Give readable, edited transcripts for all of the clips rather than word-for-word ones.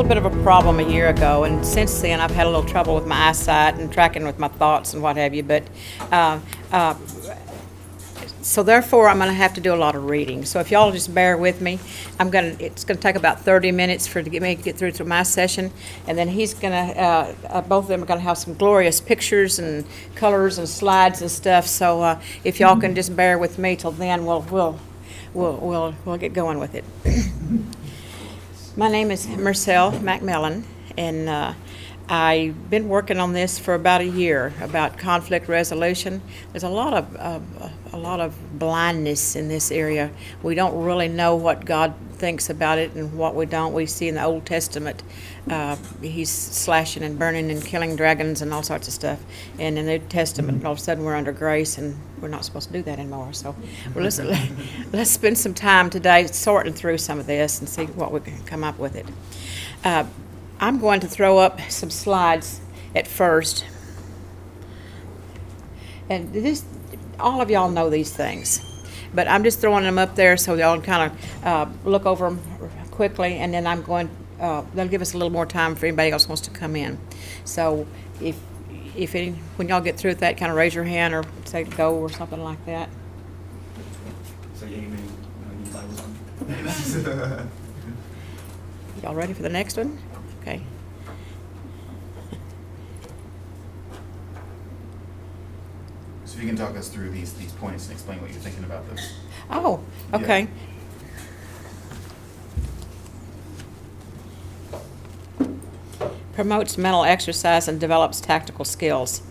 little bit of a problem a year ago, and since then I've had a little trouble with my eyesight and tracking with my thoughts and what have you. But so therefore, I'm going to have to do a lot of reading. So if y'all just bear with me, it's going to take about 30 minutes to get me to get through to my session, and then he's going to both of them are going to have some glorious pictures and colors and slides and stuff. So if y'all can just bear with me till then, we'll get going with it. My name is Murselle McMillian, and I've been working on this for about a year about conflict resolution. There's a lot of blindness in this area. We don't really know what God thinks about it and what we don't. We see in the Old Testament, he's slashing and burning and killing dragons and all sorts of stuff. And in the New Testament, all of a sudden we're under grace and we're not supposed to do that anymore. So let's spend some time today sorting through some of this and see what we can come up with it. I'm going to throw up some slides at first. And all of y'all know these things, but I'm just throwing them up there so y'all can kind of look over them quickly, and then they'll give us a little more time for anybody else who wants to come in. So when y'all get through with that, kind of raise your hand or say go or something like that. So you mean Y'all ready for the next one? Okay. So if you can talk us through these points and explain what you're thinking about this. Oh, okay. Yeah. Promotes mental exercise and develops tactical skills.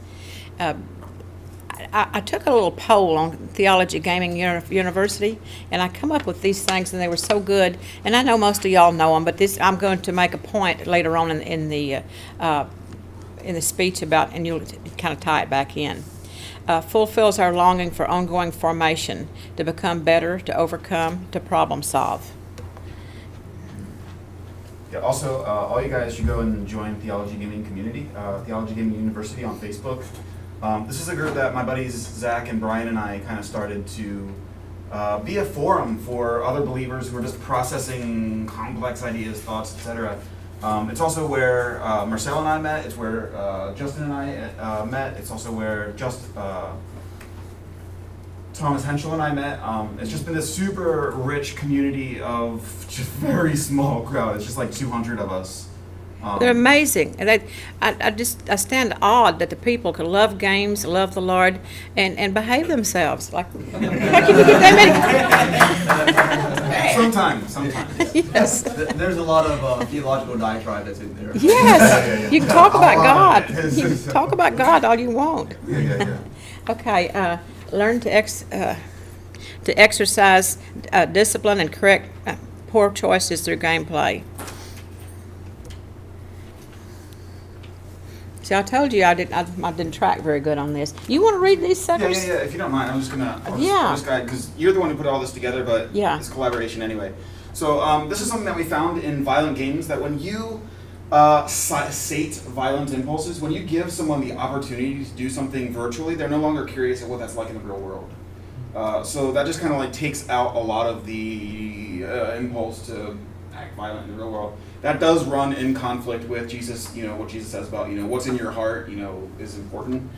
I took a little poll on Theology Gaming University, and I come up with these things, and they were so good. And I know most of y'all know them, but I'm going to make a point later on in the speech about, and you'll kind of tie it back in. Fulfills our longing for ongoing formation, to become better, to overcome, to problem solve. Yeah, also, all you guys should go and join Theology Gaming Community, Theology Gaming University on Facebook. This is a group that my buddies Zach and Brian and I kind of started to be a forum for other believers who are just processing complex ideas, thoughts, etc. It's also where Murselle and I met. It's where Justin and I met. It's also where Thomas Henschel and I met. It's just been this super rich community of just very small crowd. It's just like 200 of us. They're amazing, and I stand awed that the people can love games, love the Lord, and behave themselves. Like, how can you get that many? Sometimes. Yes. There's a lot of theological diatribe that's in there. Yes. You can talk about God. You can talk about God all you want. Yeah. Okay. Learn to exercise discipline and correct poor choices through gameplay. See, I told you I didn't track very good on this. You want to read these suckers? Yeah. If you don't mind, I'm just gonna Yeah. just guide, because you're the one who put all this together, but Yeah. it's collaboration anyway. So this is something that we found in violent games, that when you sate violent impulses, when you give someone the opportunity to do something virtually, they're no longer curious at what that's like in the real world. So that just kind of like takes out a lot of the impulse to act violent in the real world. That does run in conflict with Jesus, what Jesus says about, what's in your heart, is important.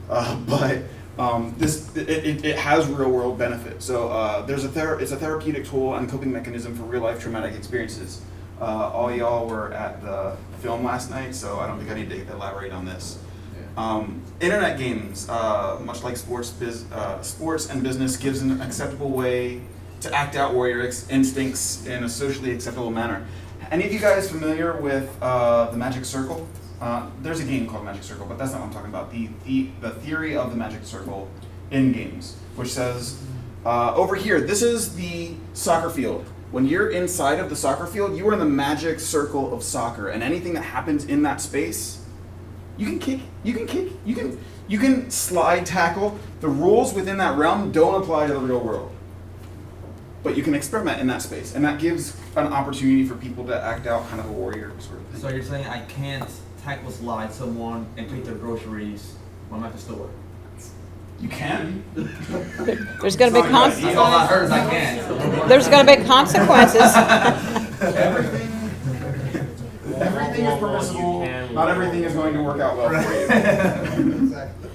But it has real world benefit. So it's a therapeutic tool and coping mechanism for real life traumatic experiences. All y'all were at the film last night, so I don't think I need to elaborate on this. Internet games, much like sports and business, gives an acceptable way to act out warrior instincts in a socially acceptable manner. Any of you guys familiar with the Magic Circle? There's a game called Magic Circle, but that's not what I'm talking about. The theory of the Magic Circle in games, which says, over here, this is the soccer field. When you're inside of the soccer field, you are in the magic circle of soccer, and anything that happens in that space, you can kick, you can slide, tackle. The rules within that realm don't apply to the real world. But you can experiment in that space, and that gives an opportunity for people to act out kind of a warrior sort of thing. So you're saying I can't tackle slide someone and take their groceries when I'm at the store? You can. There's going to be That's all I heard is I can. There's going to be consequences. everything is Well, you permissible. can, Not well, everything is going to work out well for you. Exactly.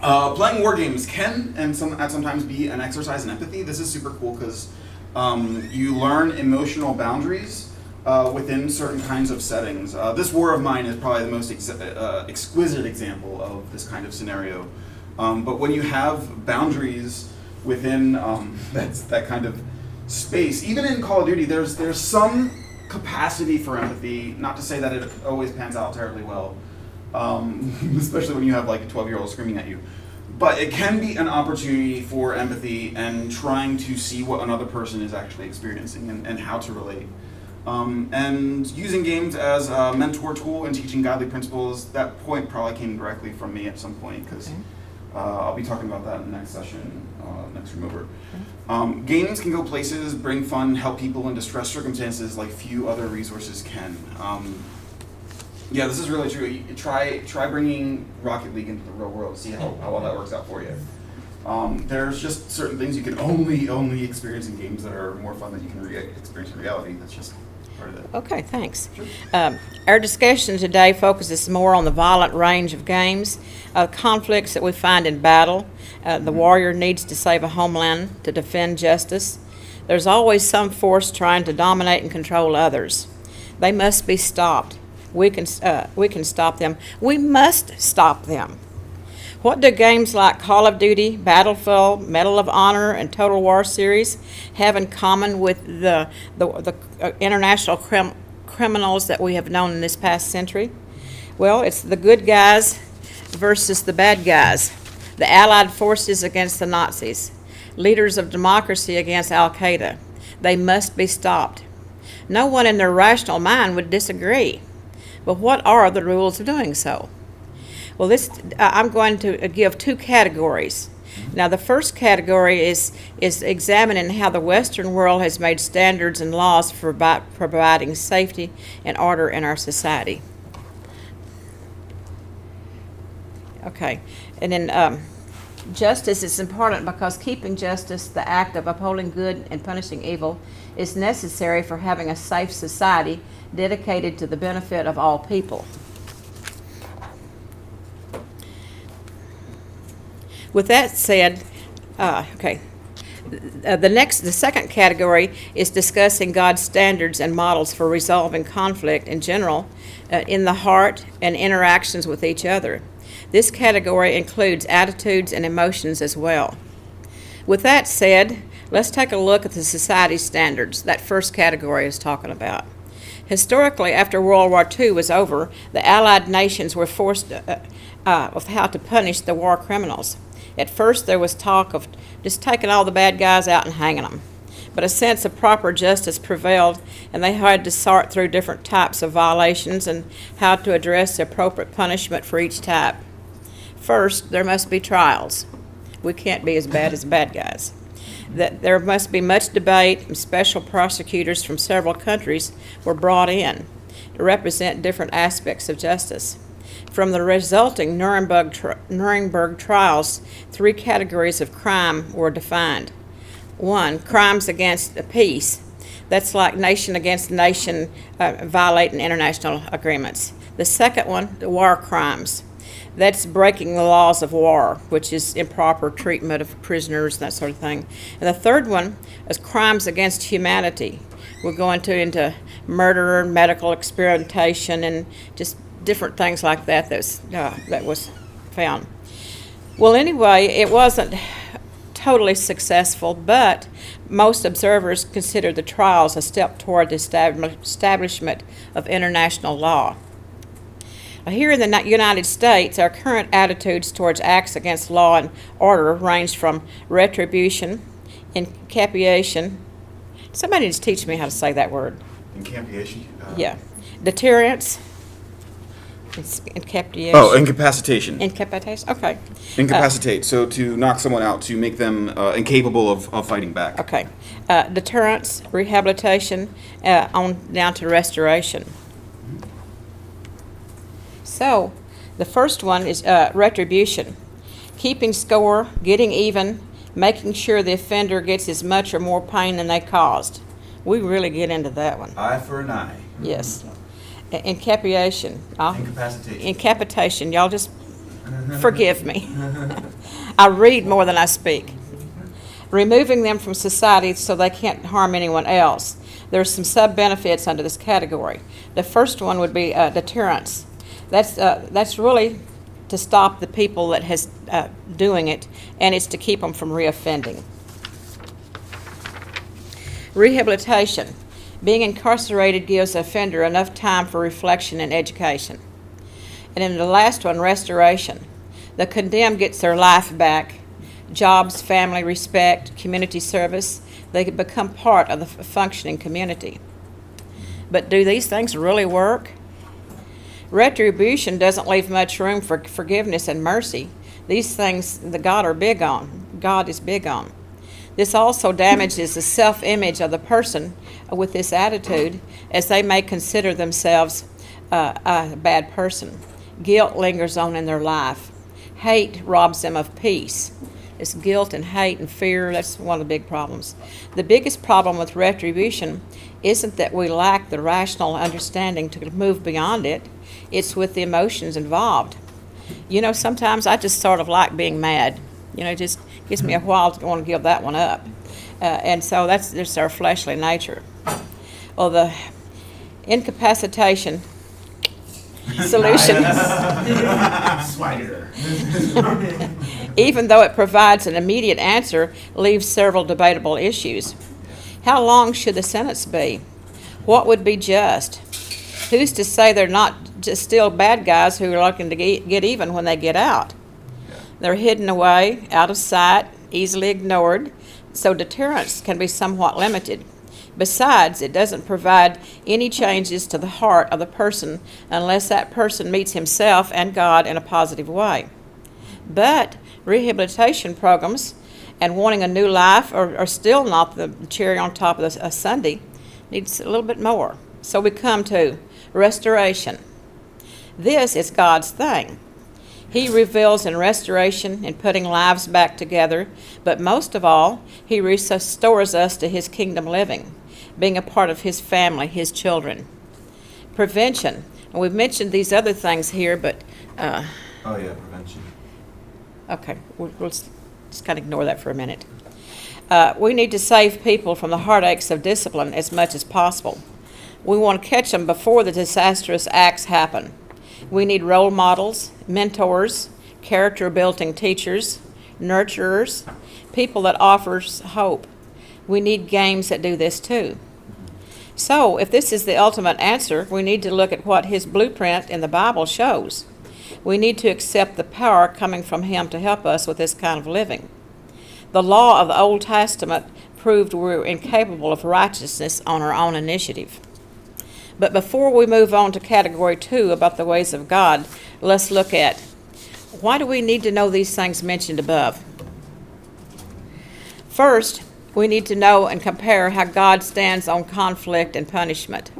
Playing war games can and sometimes be an exercise in empathy. This is super cool because you learn emotional boundaries within certain kinds of settings. This War of Mine is probably the most exquisite example of this kind of scenario. But when you have boundaries within that kind of space, even in Call of Duty, there's some capacity for empathy. Not to say that it always pans out terribly well, especially when you have like a 12-year-old screaming at you. But it can be an opportunity for empathy and trying to see what another person is actually experiencing and how to relate. And using games as a mentor tool and teaching godly principles, that point probably came directly from me at some point, because I'll be talking about that in the next session, next room over. Games can go places, bring fun, help people in distress circumstances like few other resources can. Yeah, this is really true. You try bringing Rocket League into the real world, see how well that works out for you. There's just certain things you can only experience in games that are more fun than you can experience in reality. That's just part of it. Okay, thanks. Sure. Our discussion today focuses more on the violent range of games, conflicts that we find in battle. The warrior needs to save a homeland, to defend justice. There's always some force trying to dominate and control others. They must be stopped. We can stop them. We must stop them. What do games like Call of Duty, Battlefield, Medal of Honor, and Total War series have in common with the international criminals that we have known in this past century? Well, it's the good guys versus the bad guys, the Allied forces against the Nazis, leaders of democracy against Al-Qaeda. They must be stopped. No one in their rational mind would disagree. But what are the rules of doing so? Well, I'm going to give two categories. Now, the first category is examining how the Western world has made standards and laws for providing safety and order in our society. Okay, and then justice is important because keeping justice, the act of upholding good and punishing evil, is necessary for having a safe society dedicated to the benefit of all people. With that said, the second category is discussing God's standards and models for resolving conflict in general, in the heart and interactions with each other. This category includes attitudes and emotions as well. With that said, let's take a look at the society standards that first category is talking about. Historically, after World War II was over, the Allied nations were forced with how to punish the war criminals. At first, there was talk of just taking all the bad guys out and hanging them. But a sense of proper justice prevailed, and they had to sort through different types of violations and how to address the appropriate punishment for each type. First, there must be trials. We can't be as bad as bad guys. That there must be much debate, and special prosecutors from several countries were brought in to represent different aspects of justice. From the resulting Nuremberg trials, three categories of crime were defined. One, crimes against peace. That's like nation against nation violating international agreements. The second one, the war crimes. That's breaking the laws of war, which is improper treatment of prisoners, that sort of thing. And the third one is crimes against humanity. We're going into murder, medical experimentation, and just different things like that that was found. Well, anyway, it wasn't totally successful, but most observers consider the trials a step toward the establishment of international law. Here in the United States, our current attitudes towards acts against law and order range from retribution, incapiation. Somebody needs to teach me how to say that word. Incapitation? Yeah. Deterrence. Incapitation. Oh, incapacitation. Incapitation, okay. Incapacitate, so to knock someone out, to make them incapable of fighting back. Okay. Deterrence, rehabilitation, on down to restoration. So, the first one is retribution. Keeping score, getting even, making sure the offender gets as much or more pain than they caused. We really get into that one. Eye for an eye. Yes. Incapitation. Incapacitation. Incapitation. Y'all just forgive me. I read more than I speak. Removing them from society so they can't harm anyone else. There's some sub-benefits under this category. The first one would be deterrence. That's really to stop the people that has doing it, and it's to keep them from reoffending. Rehabilitation. Being incarcerated gives the offender enough time for reflection and education. And then the last one, restoration. The condemned gets their life back, jobs, family, respect, community service. They can become part of the functioning community. But do these things really work? Retribution doesn't leave much room for forgiveness and mercy. These things God is big on. This also damages the self-image of the person with this attitude, as they may consider themselves a bad person. Guilt lingers on in their life. Hate robs them of peace. It's guilt and hate and fear. That's one of the big problems. The biggest problem with retribution isn't that we lack the rational understanding to move beyond it. It's with the emotions involved. You know, sometimes I just sort of like being mad. You know, it just gives me a while to want to give that one up. And so that's just our fleshly nature. Well, the incapacitation solution, Swagger. even though it provides an immediate answer, leaves several debatable issues. How long should the sentence be? What would be just? Who's to say they're not just still bad guys who are looking to get even when they get out? They're hidden away, out of sight, easily ignored, so deterrence can be somewhat limited. Besides, it doesn't provide any changes to the heart of the person unless that person meets himself and God in a positive way. But rehabilitation programs and wanting a new life are still not the cherry on top of a sundae. Needs a little bit more. So we come to restoration. This is God's thing. He reveals in restoration and putting lives back together, but most of all, He restores us to His kingdom living, being a part of His family, His children. Prevention. And we've mentioned these other things here, but... Prevention. Okay, we'll just kind of ignore that for a minute. We need to save people from the heartaches of discipline as much as possible. We want to catch them before the disastrous acts happen. We need role models, mentors, character-building teachers, nurturers, people that offers hope. We need games that do this too. So, if this is the ultimate answer, we need to look at what His blueprint in the Bible shows. We need to accept the power coming from Him to help us with this kind of living. The law of the Old Testament proved we were incapable of righteousness on our own initiative. But before we move on to category 2 about the ways of God, let's look at why do we need to know these things mentioned above? First, we need to know and compare how God stands on conflict and punishment.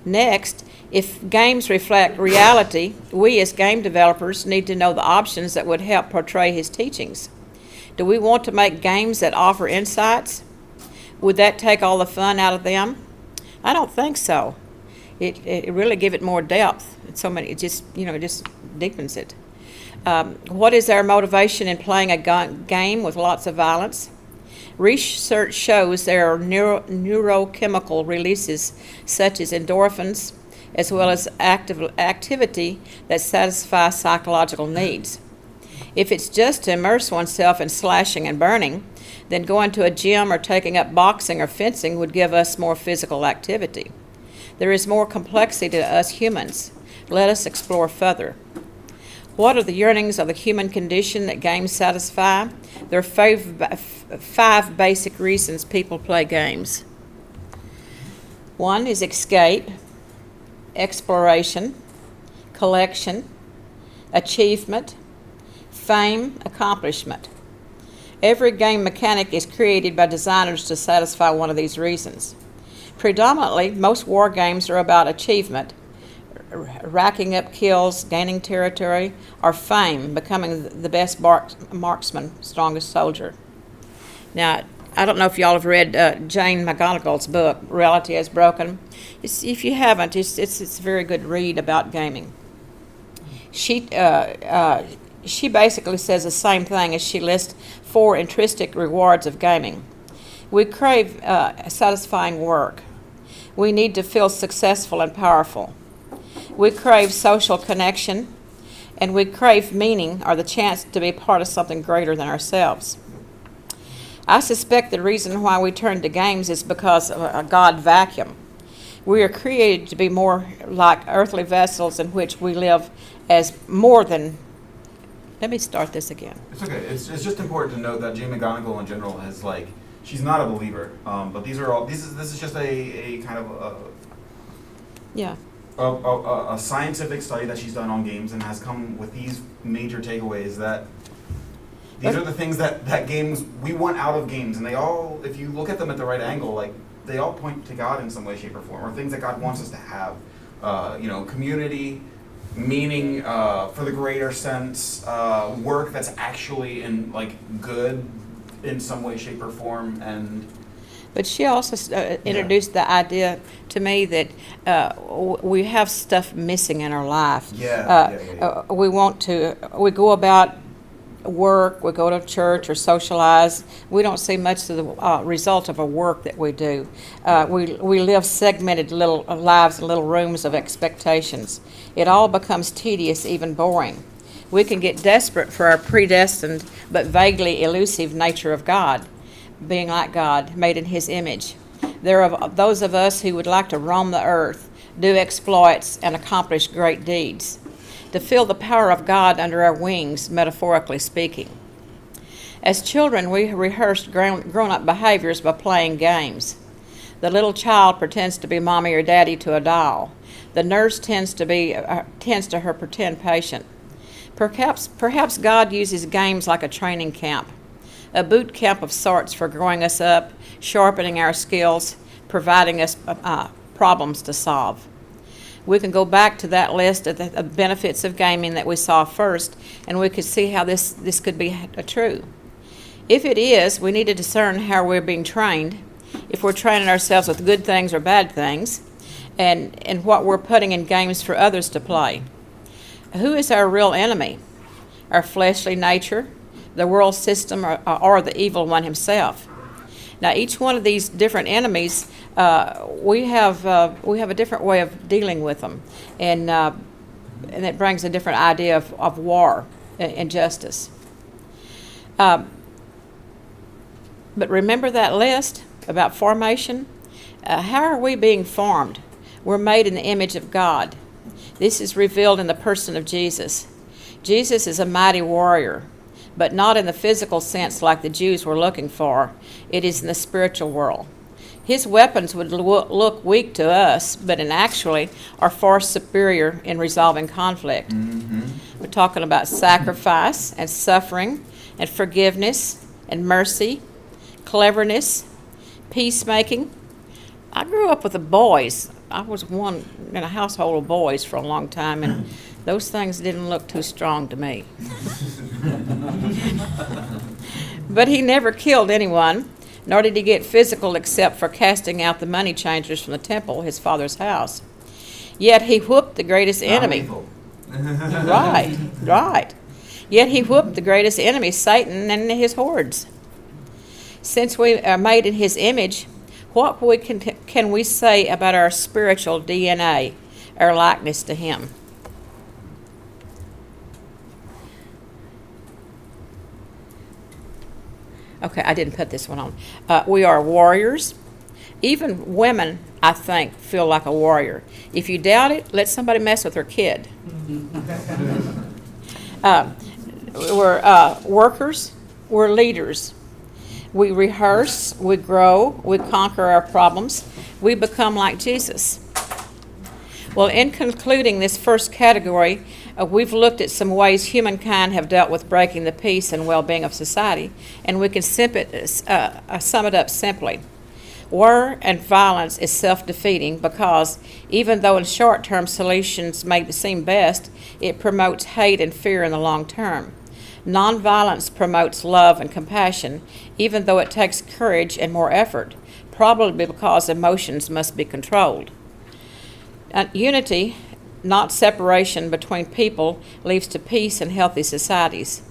Next, if games reflect reality, we as game developers need to know the options that would help portray His teachings. Do we want to make games that offer insights? Would that take all the fun out of them? I don't think so. It really give it more depth. It just deepens it. What is our motivation in playing a game with lots of violence? Research shows there are neurochemical releases such as endorphins, as well as activity that satisfy psychological needs. If it's just to immerse oneself in slashing and burning, then going to a gym or taking up boxing or fencing would give us more physical activity. There is more complexity to us humans. Let us explore further. What are the yearnings of the human condition that games satisfy? There are 5 basic reasons people play games. 1 is escape, exploration, collection, achievement, fame, accomplishment. Every game mechanic is created by designers to satisfy one of these reasons. Predominantly, most war games are about achievement, racking up kills, gaining territory, or fame, becoming the best marksman, strongest soldier. Now, I don't know if y'all have read Jane McGonigal's book, Reality is Broken. If you haven't, it's a very good read about gaming. She basically says the same thing as she lists 4 intrinsic rewards of gaming. We crave satisfying work. We need to feel successful and powerful. We crave social connection, and we crave meaning or the chance to be part of something greater than ourselves. I suspect the reason why we turn to games is because of a God vacuum. We are created to be more like earthly vessels in which we live as more than. Let me start this again. It's okay. It's just important to note that Jane McGonigal in general has she's not a believer, but this is just a kind of Yeah. a scientific study that she's done on games and has come with these major takeaways that these are the things that games we want out of games, and they all, if you look at them at the right angle, they all point to God in some way, shape, or form, or things that God wants us to have. Community, meaning for the greater sense, work that's actually in good in some way, shape, or form, and. But she also introduced the idea to me that we have stuff missing in our life. We go about work, we go to church or socialize. We don't see much of the result of a work that we do. We live segmented little lives in little rooms of expectations. It all becomes tedious, even boring. We can get desperate for our predestined but vaguely elusive nature of God, being like God, made in His image. There are those of us who would like to roam the earth, do exploits, and accomplish great deeds, to feel the power of God under our wings, metaphorically speaking. As children, we rehearsed grown-up behaviors by playing games. The little child pretends to be mommy or daddy to a doll. The nurse tends to her pretend patient. Perhaps God uses games like a training camp, a boot camp of sorts for growing us up, sharpening our skills, providing us problems to solve. We can go back to that list of the benefits of gaming that we saw first, and we could see how this could be true. If it is, we need to discern how we're being trained, if we're training ourselves with good things or bad things, and what we're putting in games for others to play. Who is our real enemy? Our fleshly nature, the world system, or the evil one himself? Now, each one of these different enemies, we have a different way of dealing with them, and it brings a different idea of war and justice. But remember that list about formation? How are we being formed? We're made in the image of God. This is revealed in the person of Jesus. Jesus is a mighty warrior, but not in the physical sense like the Jews were looking for. It is in the spiritual world. His weapons would look weak to us, but actually are far superior in resolving conflict. Mm-hmm. We're talking about sacrifice and suffering and forgiveness and mercy, cleverness, peacemaking. I grew up with the boys. I was one in a household of boys for a long time, and those things didn't look too strong to me. But he never killed anyone, nor did he get physical except for casting out the money changers from the temple, his father's house. Yet he whooped the greatest enemy. Right. Yet he whooped the greatest enemy, Satan, and his hordes. Since we are made in his image, what can we say about our spiritual DNA, our likeness to him? Okay, I didn't put this one on. We are warriors. Even women, I think, feel like a warrior. If you doubt it, let somebody mess with her kid. We're workers. We're leaders. We rehearse, we grow, we conquer our problems, we become like Jesus. Well, in concluding this first category, we've looked at some ways humankind have dealt with breaking the peace and well-being of society, and we can sum it up simply. War and violence is self-defeating because, even though in short-term solutions may seem best, it promotes hate and fear in the long term. Nonviolence promotes love and compassion, even though it takes courage and more effort, probably because emotions must be controlled. Unity, not separation between people, leads to peace and healthy societies.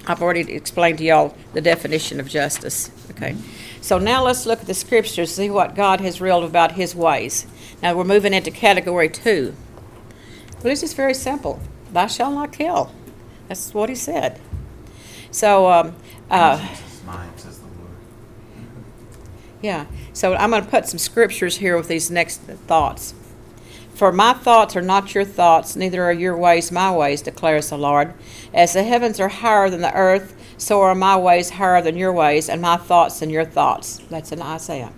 I've already explained to y'all the definition of justice. Okay. So now let's look at the scriptures, see what God has revealed about his ways. Now we're moving into category 2. Well, it's just very simple. Thou shalt not kill. That's what he said. So, Vengeance is mine, says the Lord. yeah. So I'm going to put some scriptures here with these next thoughts. For my thoughts are not your thoughts, neither are your ways my ways, declares the Lord. As the heavens are higher than the earth, so are my ways higher than your ways, and my thoughts than your thoughts. That's in Isaiah.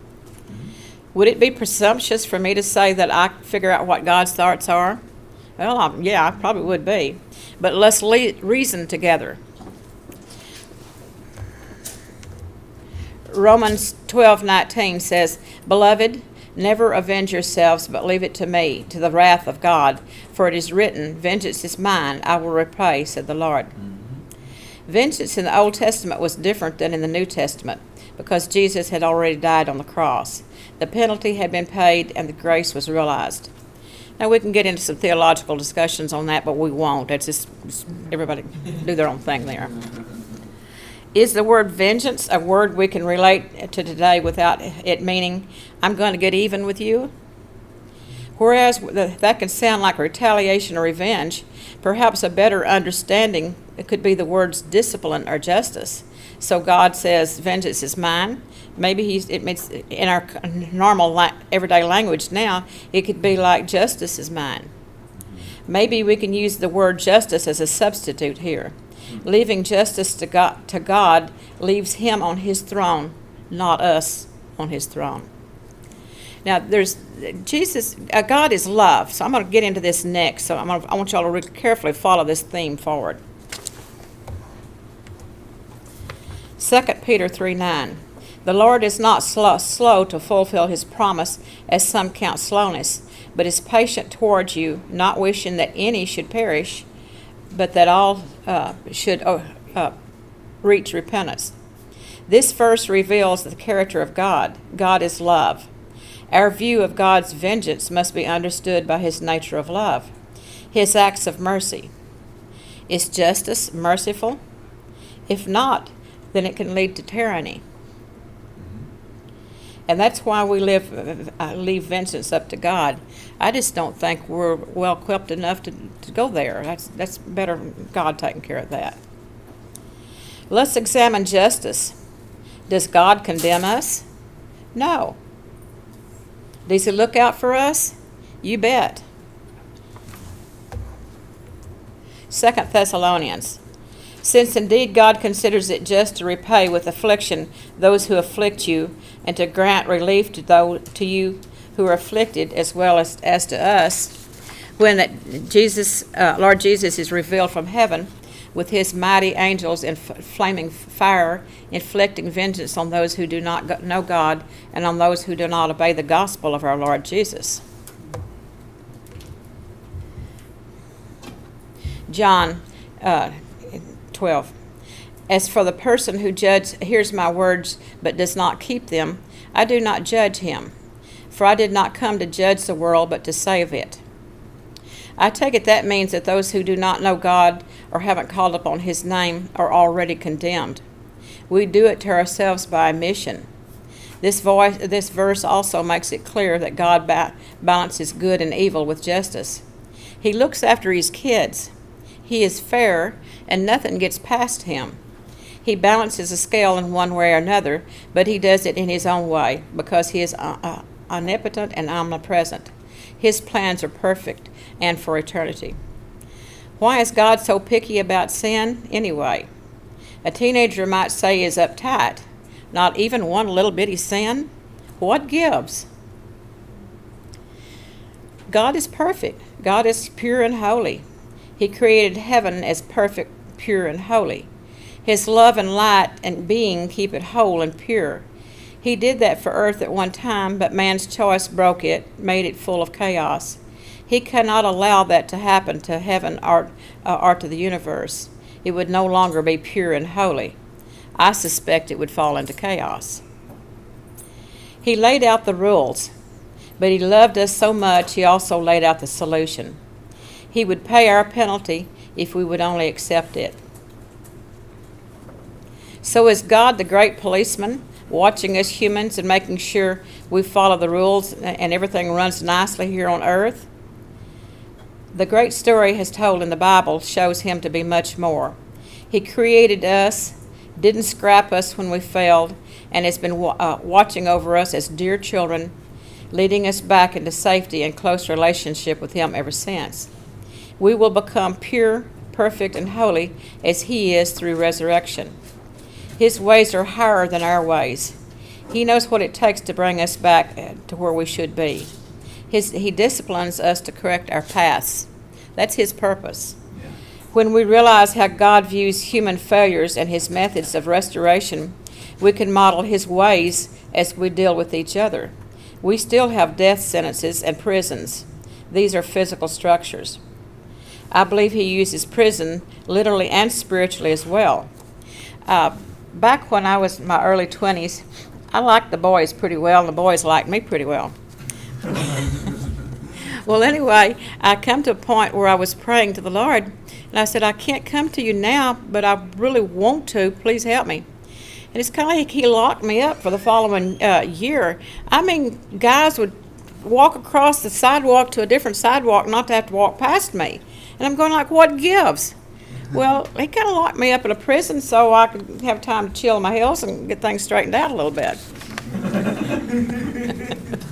Would it be presumptuous for me to say that I figure out what God's thoughts are? Well, yeah, I probably would be. But let's reason together. Romans 12:19 says, Beloved, never avenge yourselves, but leave it to me, to the wrath of God. For it is written, Vengeance is mine, I will repay, said the Lord. Vengeance in the Old Testament was different than in the New Testament, because Jesus had already died on the cross. The penalty had been paid, and the grace was realized. Now, we can get into some theological discussions on that, but we won't. That's just everybody do their own thing there. Is the word vengeance a word we can relate to today without it meaning, I'm going to get even with you? Whereas that can sound like retaliation or revenge, perhaps a better understanding it could be the words discipline or justice. So God says, vengeance is mine. Maybe it means in our normal everyday language now, it could be like justice is mine. Maybe we can use the word justice as a substitute here. Leaving justice to God leaves him on his throne, not us on his throne. Now, God is love, so I'm going to get into this next. So I want y'all to really carefully follow this theme forward. 2 Peter 3:9. The Lord is not slow to fulfill his promise, as some count slowness, but is patient towards you, not wishing that any should perish, but that all should reach repentance. This verse reveals the character of God. God is love. Our view of God's vengeance must be understood by his nature of love, his acts of mercy. Is justice merciful? If not, then it can lead to tyranny. And that's why we leave vengeance up to God. I just don't think we're well equipped enough to go there. That's better God taking care of that. Let's examine justice. Does God condemn us? No. Does he look out for us? You bet. 2 Thessalonians. Since indeed God considers it just to repay with affliction those who afflict you, and to grant relief to you who are afflicted, as well as to us, when Lord Jesus is revealed from heaven with his mighty angels in flaming fire, inflicting vengeance on those who do not know God and on those who do not obey the gospel of our Lord Jesus. John 12. As for the person who hears my words but does not keep them, I do not judge him. For I did not come to judge the world, but to save it. I take it that means that those who do not know God or haven't called upon his name are already condemned. We do it to ourselves by omission. This verse also makes it clear that God balances good and evil with justice. He looks after his kids. He is fair, and nothing gets past him. He balances a scale in one way or another, but he does it in his own way because he is omnipotent and omnipresent. His plans are perfect and for eternity. Why is God so picky about sin anyway? A teenager might say he is uptight. Not even one little bitty sin? What gives? God is perfect. God is pure and holy. He created heaven as perfect, pure, and holy. His love and light and being keep it whole and pure. He did that for earth at one time, but man's choice broke it, made it full of chaos. He cannot allow that to happen to heaven or to the universe. It would no longer be pure and holy. I suspect it would fall into chaos. He laid out the rules, but he loved us so much he also laid out the solution. He would pay our penalty if we would only accept it. So is God the great policeman, watching us humans and making sure we follow the rules and everything runs nicely here on earth? The great story as told in the Bible shows him to be much more. He created us, didn't scrap us when we failed, and has been watching over us as dear children, leading us back into safety and close relationship with him ever since. We will become pure, perfect, and holy as he is through resurrection. His ways are higher than our ways. He knows what it takes to bring us back to where we should be. He disciplines us to correct our paths. That's his purpose. Yeah. When we realize how God views human failures and his methods of restoration, we can model his ways as we deal with each other. We still have death sentences and prisons. These are physical structures. I believe he uses prison literally and spiritually as well. Back when I was in my early 20s, I liked the boys pretty well, and the boys liked me pretty well. Well, anyway, I come to a point where I was praying to the Lord, and I said, I can't come to you now, but I really want to. Please help me. And it's kind of like he locked me up for the following year. I mean, guys would walk across the sidewalk to a different sidewalk not to have to walk past me. And I'm going like, what gives? Well, he kind of locked me up in a prison so I could have time to chill my heels and get things straightened out a little bit.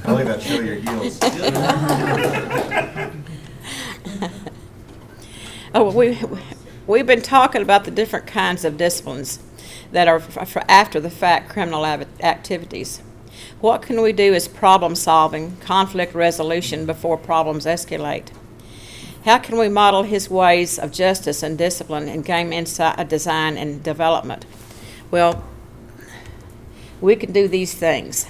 I like that, chill your heels. We've been talking about the different kinds of disciplines that are for after the fact criminal activities. What can we do as problem solving, conflict resolution before problems escalate? How can we model his ways of justice and discipline in game design and development? Well, we can do these things.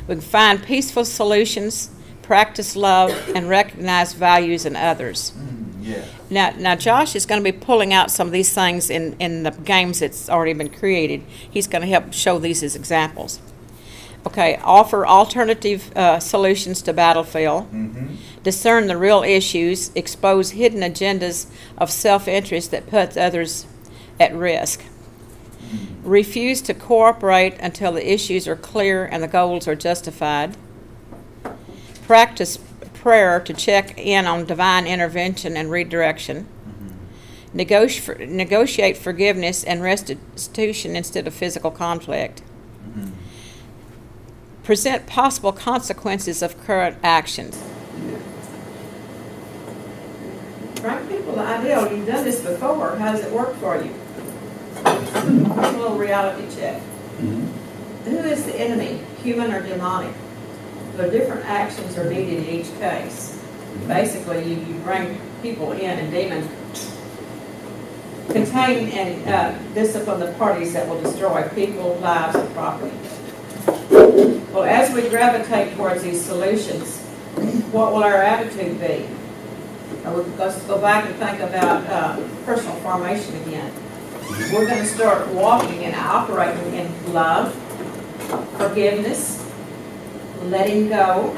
We can find peaceful solutions, practice love, and recognize values in others. Yeah. Now Josh is going to be pulling out some of these things in the games that's already been created. He's going to help show these as examples. Okay, offer alternative solutions to battlefield. Mm-hmm. Discern the real issues. Expose hidden agendas of self-interest that put others at risk. Refuse to cooperate until the issues are clear and the goals are justified. Practice prayer to check in on divine intervention and redirection. Negotiate forgiveness and restitution instead of physical conflict. Present possible consequences of current actions. Bring people the idea, you've done this before, how does it work for you? A little reality check. Who is the enemy, human or demonic? The different actions are needed in each case. Basically, you bring people in and demons. Contain and discipline the parties that will destroy people, lives, and property. Well, as we gravitate towards these solutions, what will our attitude be? Let's go back and think about personal formation again. We're going to start walking and operating in love, forgiveness, letting go,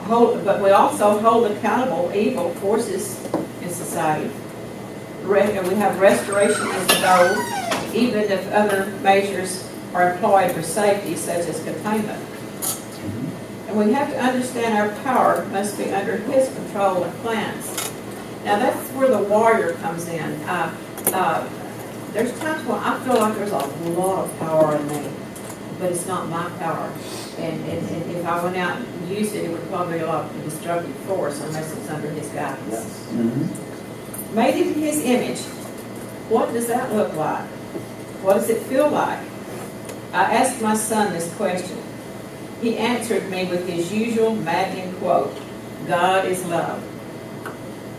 but we also hold accountable evil forces in society. And we have restoration as the goal, even if other measures are employed for safety, such as containment. And we have to understand our power must be under his control and plans. Now that's where the warrior comes in. There's times when I feel like there's a lot of power in me, but it's not my power. And if I went out and used it, it would probably be a lot of destructive force unless it's under his guidance. Yes. Made in his image. What does that look like? What does it feel like? I asked my son this question. He answered me with his usual maddening quote, God is love.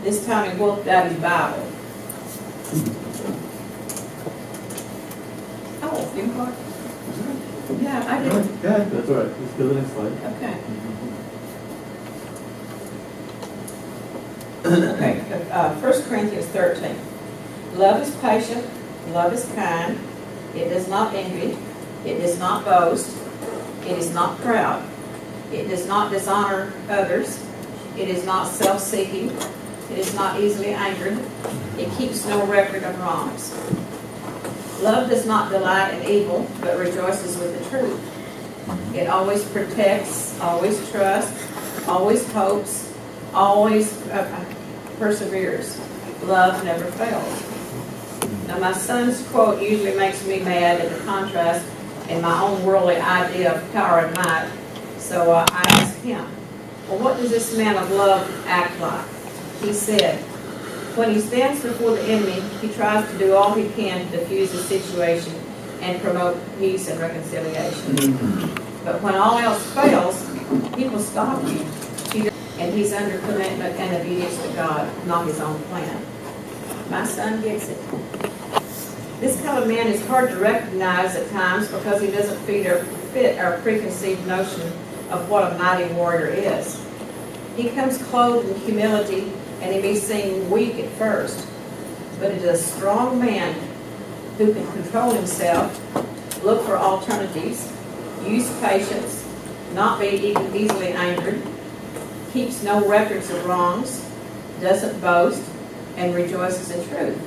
This time he whipped out his Bible. Oh, you got? Yeah, I did. Yeah, that's all right. Let's go to the next slide. Okay. Okay, 1 Corinthians 13. Love is patient, love is kind, it does not envy, it does not boast, it is not proud, it does not dishonor others, it is not self-seeking, it is not easily angered, it keeps no record of wrongs. Love does not delight in evil, but rejoices with the truth. It always protects, always trusts, always hopes, always perseveres. Love never fails. Now, my son's quote usually makes me mad at the contrast in my own worldly idea of power and might. So I asked him, well, what does this man of love act like? He said, when he stands before the enemy, he tries to do all he can to diffuse the situation and promote peace and reconciliation. But when all else fails, he will stop you. And he's under commitment and obedience to God, not his own plan. My son gets it. This kind of man is hard to recognize at times because he doesn't fit our preconceived notion of what a mighty warrior is. He comes clothed in humility, and he may seem weak at first, but it is a strong man who can control himself, look for alternatives, use patience, not be easily angered, keeps no records of wrongs, doesn't boast, and rejoices in truth.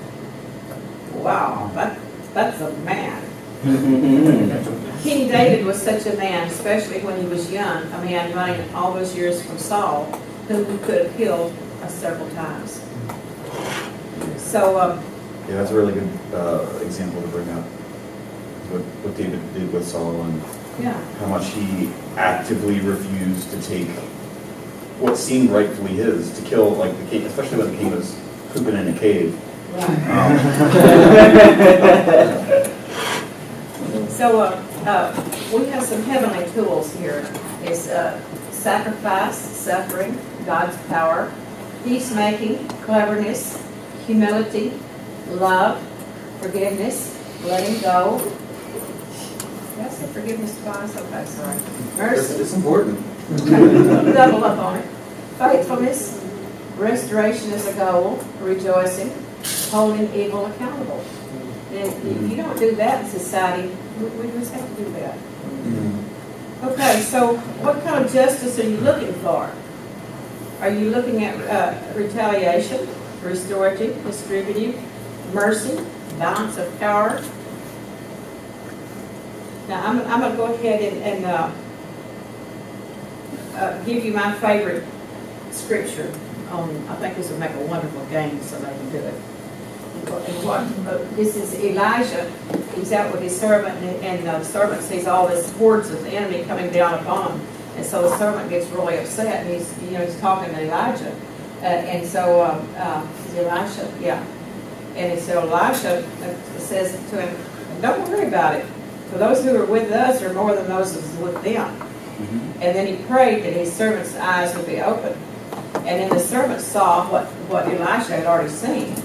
Wow, that's a man. King David was such a man, especially when he was young, a man running all those years from Saul, whom he could have killed several times. So, yeah, that's a really good example to bring up. What David did with Saul and how much he actively refused to take what seemed rightfully his, to kill like the king, especially when the king was pooping in a cave. right. So we have some heavenly tools here. It's sacrifice, suffering, God's power, peacemaking, cleverness, humility, love, forgiveness, letting go. Did I say forgiveness twice? Okay, sorry. Mercy. It's important. Double up on it. Faithfulness, restoration is a goal, rejoicing, holding evil accountable. And if you don't do that in society, we just have to do that. Okay, so what kind of justice are you looking for? Are you looking at retaliation, restorative, distributive, mercy, balance of power? Now, I'm going to go ahead and give you my favorite scripture on, I think this will make a wonderful game so they can do it. This is Elijah. He's out with his servant, and the servant sees all this hordes of the enemy coming down upon him. And so the servant gets really upset, and he's talking to Elijah. And so Elisha, and so Elisha says to him, don't worry about it. For those who are with us are more than those who are with them. And then he prayed that his servant's eyes would be open. And then the servant saw what Elisha had already seen.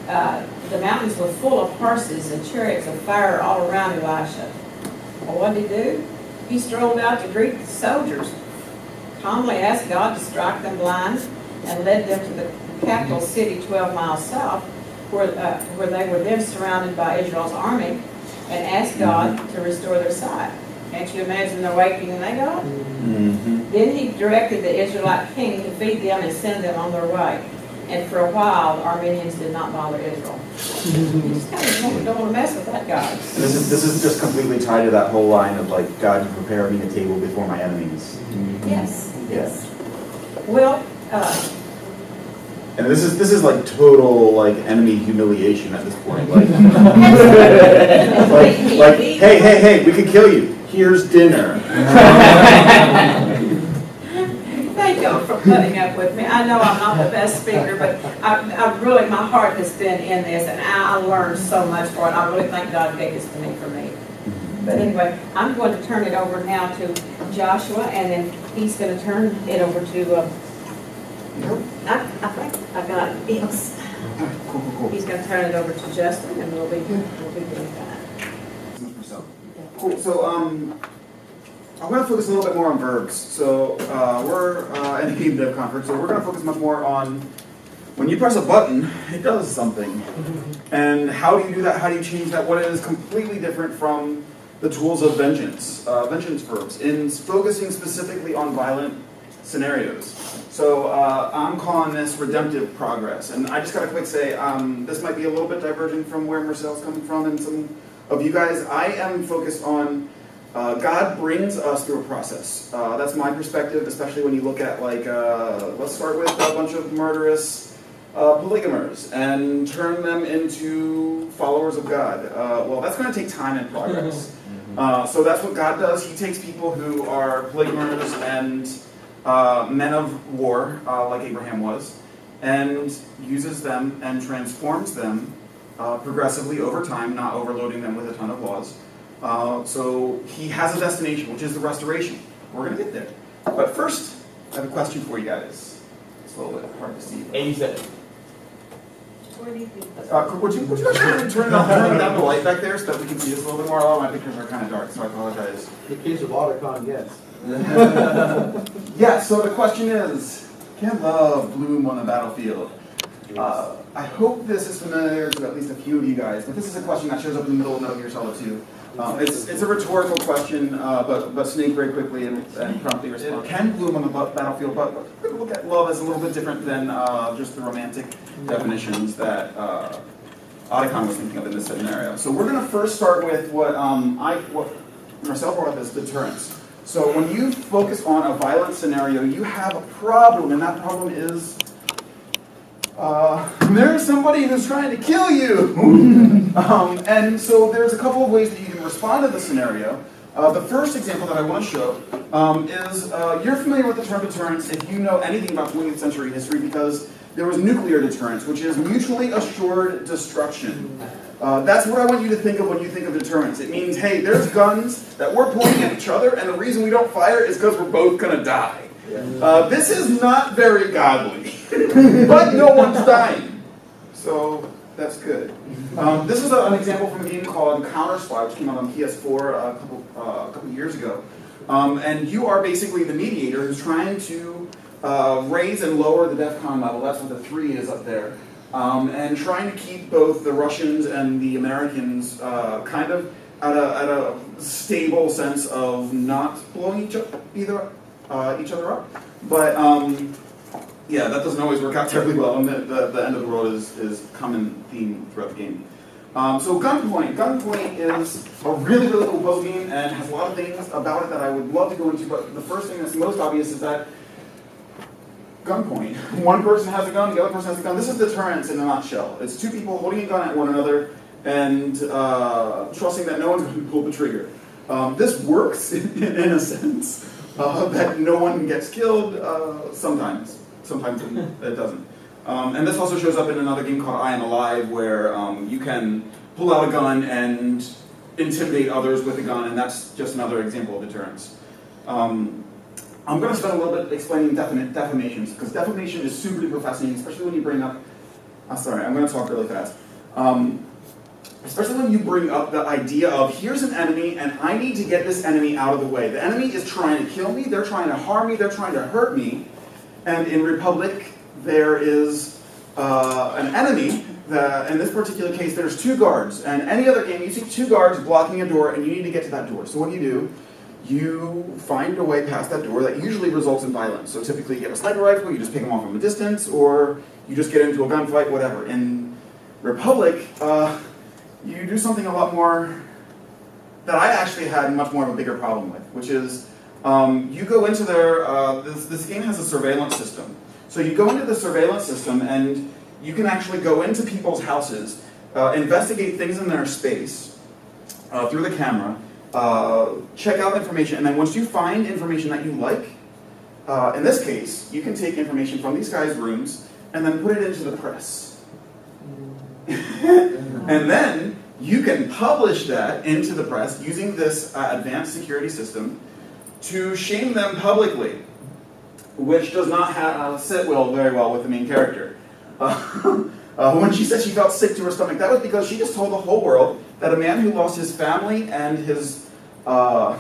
The mountains were full of horses and chariots of fire all around Elisha. Well, what did he do? He strolled out to greet the soldiers, calmly asked God to strike them blind, and led them to the capital city 12 miles south, where they were then surrounded by Israel's army, and asked God to restore their sight. Can't you imagine the awakening they got? Then he directed the Israelite king to feed them and send them on their way. And for a while, the Armenians did not bother Israel. You just kind of don't want to mess with that guy. This is just completely tied to that whole line of like, God, you prepare me a table before my enemies. Yes. Well, and this is like total like enemy humiliation at this point. Like, like hey, we could kill you. Here's dinner. Thank y'all for putting up with me. I know I'm not the best speaker, but I really, my heart has been in this, and I learned so much for it. I really thank God gave this to me for me. But anyway, I'm going to turn it over now to Joshua, and then he's going to turn it over to, I think I got it. Yes. Cool. He's going to turn it over to Justin, and we'll be doing that. Cool. So I want to focus a little bit more on verbs. So we're in the Game Dev conference, so we're going to focus much more on when you press a button, it does something. And how do you do that? How do you change that? What is completely different from the tools of vengeance, vengeance verbs, in focusing specifically on violent scenarios. So I'm calling this redemptive progress. And I just got to quick say, this might be a little bit divergent from where Murselle's coming from and some of you guys. I am focused on God brings us through a process. That's my perspective, especially when you look at, like, let's start with a bunch of murderous polygamers and turn them into followers of God. Well, that's going to take time and progress. So that's what God does. He takes people who are polygamers and men of war, like Abraham was, and uses them and transforms them progressively over time, not overloading them with a ton of laws. So he has a destination, which is the restoration. We're going to get there. But first, I have a question for you guys. It's a little bit hard to see. 87. Would you guys turn down the light back there so that we can see this a little bit more? A lot of my pictures are kind of dark, so I apologize. In the case of Otacon, yes. Yeah, so the question is, can love bloom on the battlefield? I hope this is familiar to at least a few of you guys, but this is a question that shows up in the middle of Metal Gear Solid 2. It's a rhetorical question, but Snake very quickly and promptly responds. Can bloom on the battlefield, but we're going to look at love as a little bit different than just the romantic definitions that Otacon was thinking of in this scenario. So we're going to first start with what Murselle brought up as deterrence. So when you focus on a violent scenario, you have a problem, and that problem is there's somebody who's trying to kill you. And so there's a couple of ways that you can respond to the scenario. The first example that I want to show is you're familiar with the term deterrence if you know anything about 20th century history, because there was nuclear deterrence, which is mutually assured destruction. That's what I want you to think of when you think of deterrence. It means, hey, there's guns that we're pointing at each other, and the reason we don't fire is because we're both going to die. This is not very godly, but no one's dying. So that's good. This is an example from a game called Counter-Spy, which came out on PS4 a couple years ago. And you are basically the mediator who's trying to raise and lower the DEFCON level. That's what the 3 is up there. And trying to keep both the Russians and the Americans kind of at a stable sense of not blowing each other up. But yeah, that doesn't always work out terribly well, and the end of the world is common theme throughout the game. So Gunpoint. Gunpoint is a really, really cool puzzle game and has a lot of things about it that I would love to go into, but the first thing that's most obvious is that gunpoint. One person has a gun, the other person has a gun. This is deterrence in a nutshell. It's two people holding a gun at one another and trusting that no one's going to pull the trigger. This works in a sense that no one gets killed sometimes. Sometimes it doesn't. And this also shows up in another game called I Am Alive, where you can pull out a gun and intimidate others with a gun, and that's just another example of deterrence. I'm going to spend a little bit explaining defamations, because defamation is super duper fascinating, especially when you bring up... sorry, I'm going to talk really fast. Especially when you bring up the idea of, here's an enemy, and I need to get this enemy out of the way. The enemy is trying to kill me, they're trying to harm me, they're trying to hurt me. And in Republic, there is an enemy. In this particular case, there's 2 guards. And any other game, you see 2 guards blocking a door, and you need to get to that door. So what do? You find a way past that door that usually results in violence. So typically you get a sniper rifle, you just pick them off from a distance, or you just get into a gunfight, whatever. In Republic, you do something a lot more that I actually had much more of a bigger problem with, which is you go into their, this game has a surveillance system. So you go into the surveillance system and you can actually go into people's houses, investigate things in their space through the camera, check out information, and then once you find information that you like, in this case, you can take information from these guys' rooms and then put it into the press. And then you can publish that into the press using this advanced security system to shame them publicly, which does not sit very well with the main character. When she said she felt sick to her stomach, that was because she just told the whole world that a man who lost his family and his family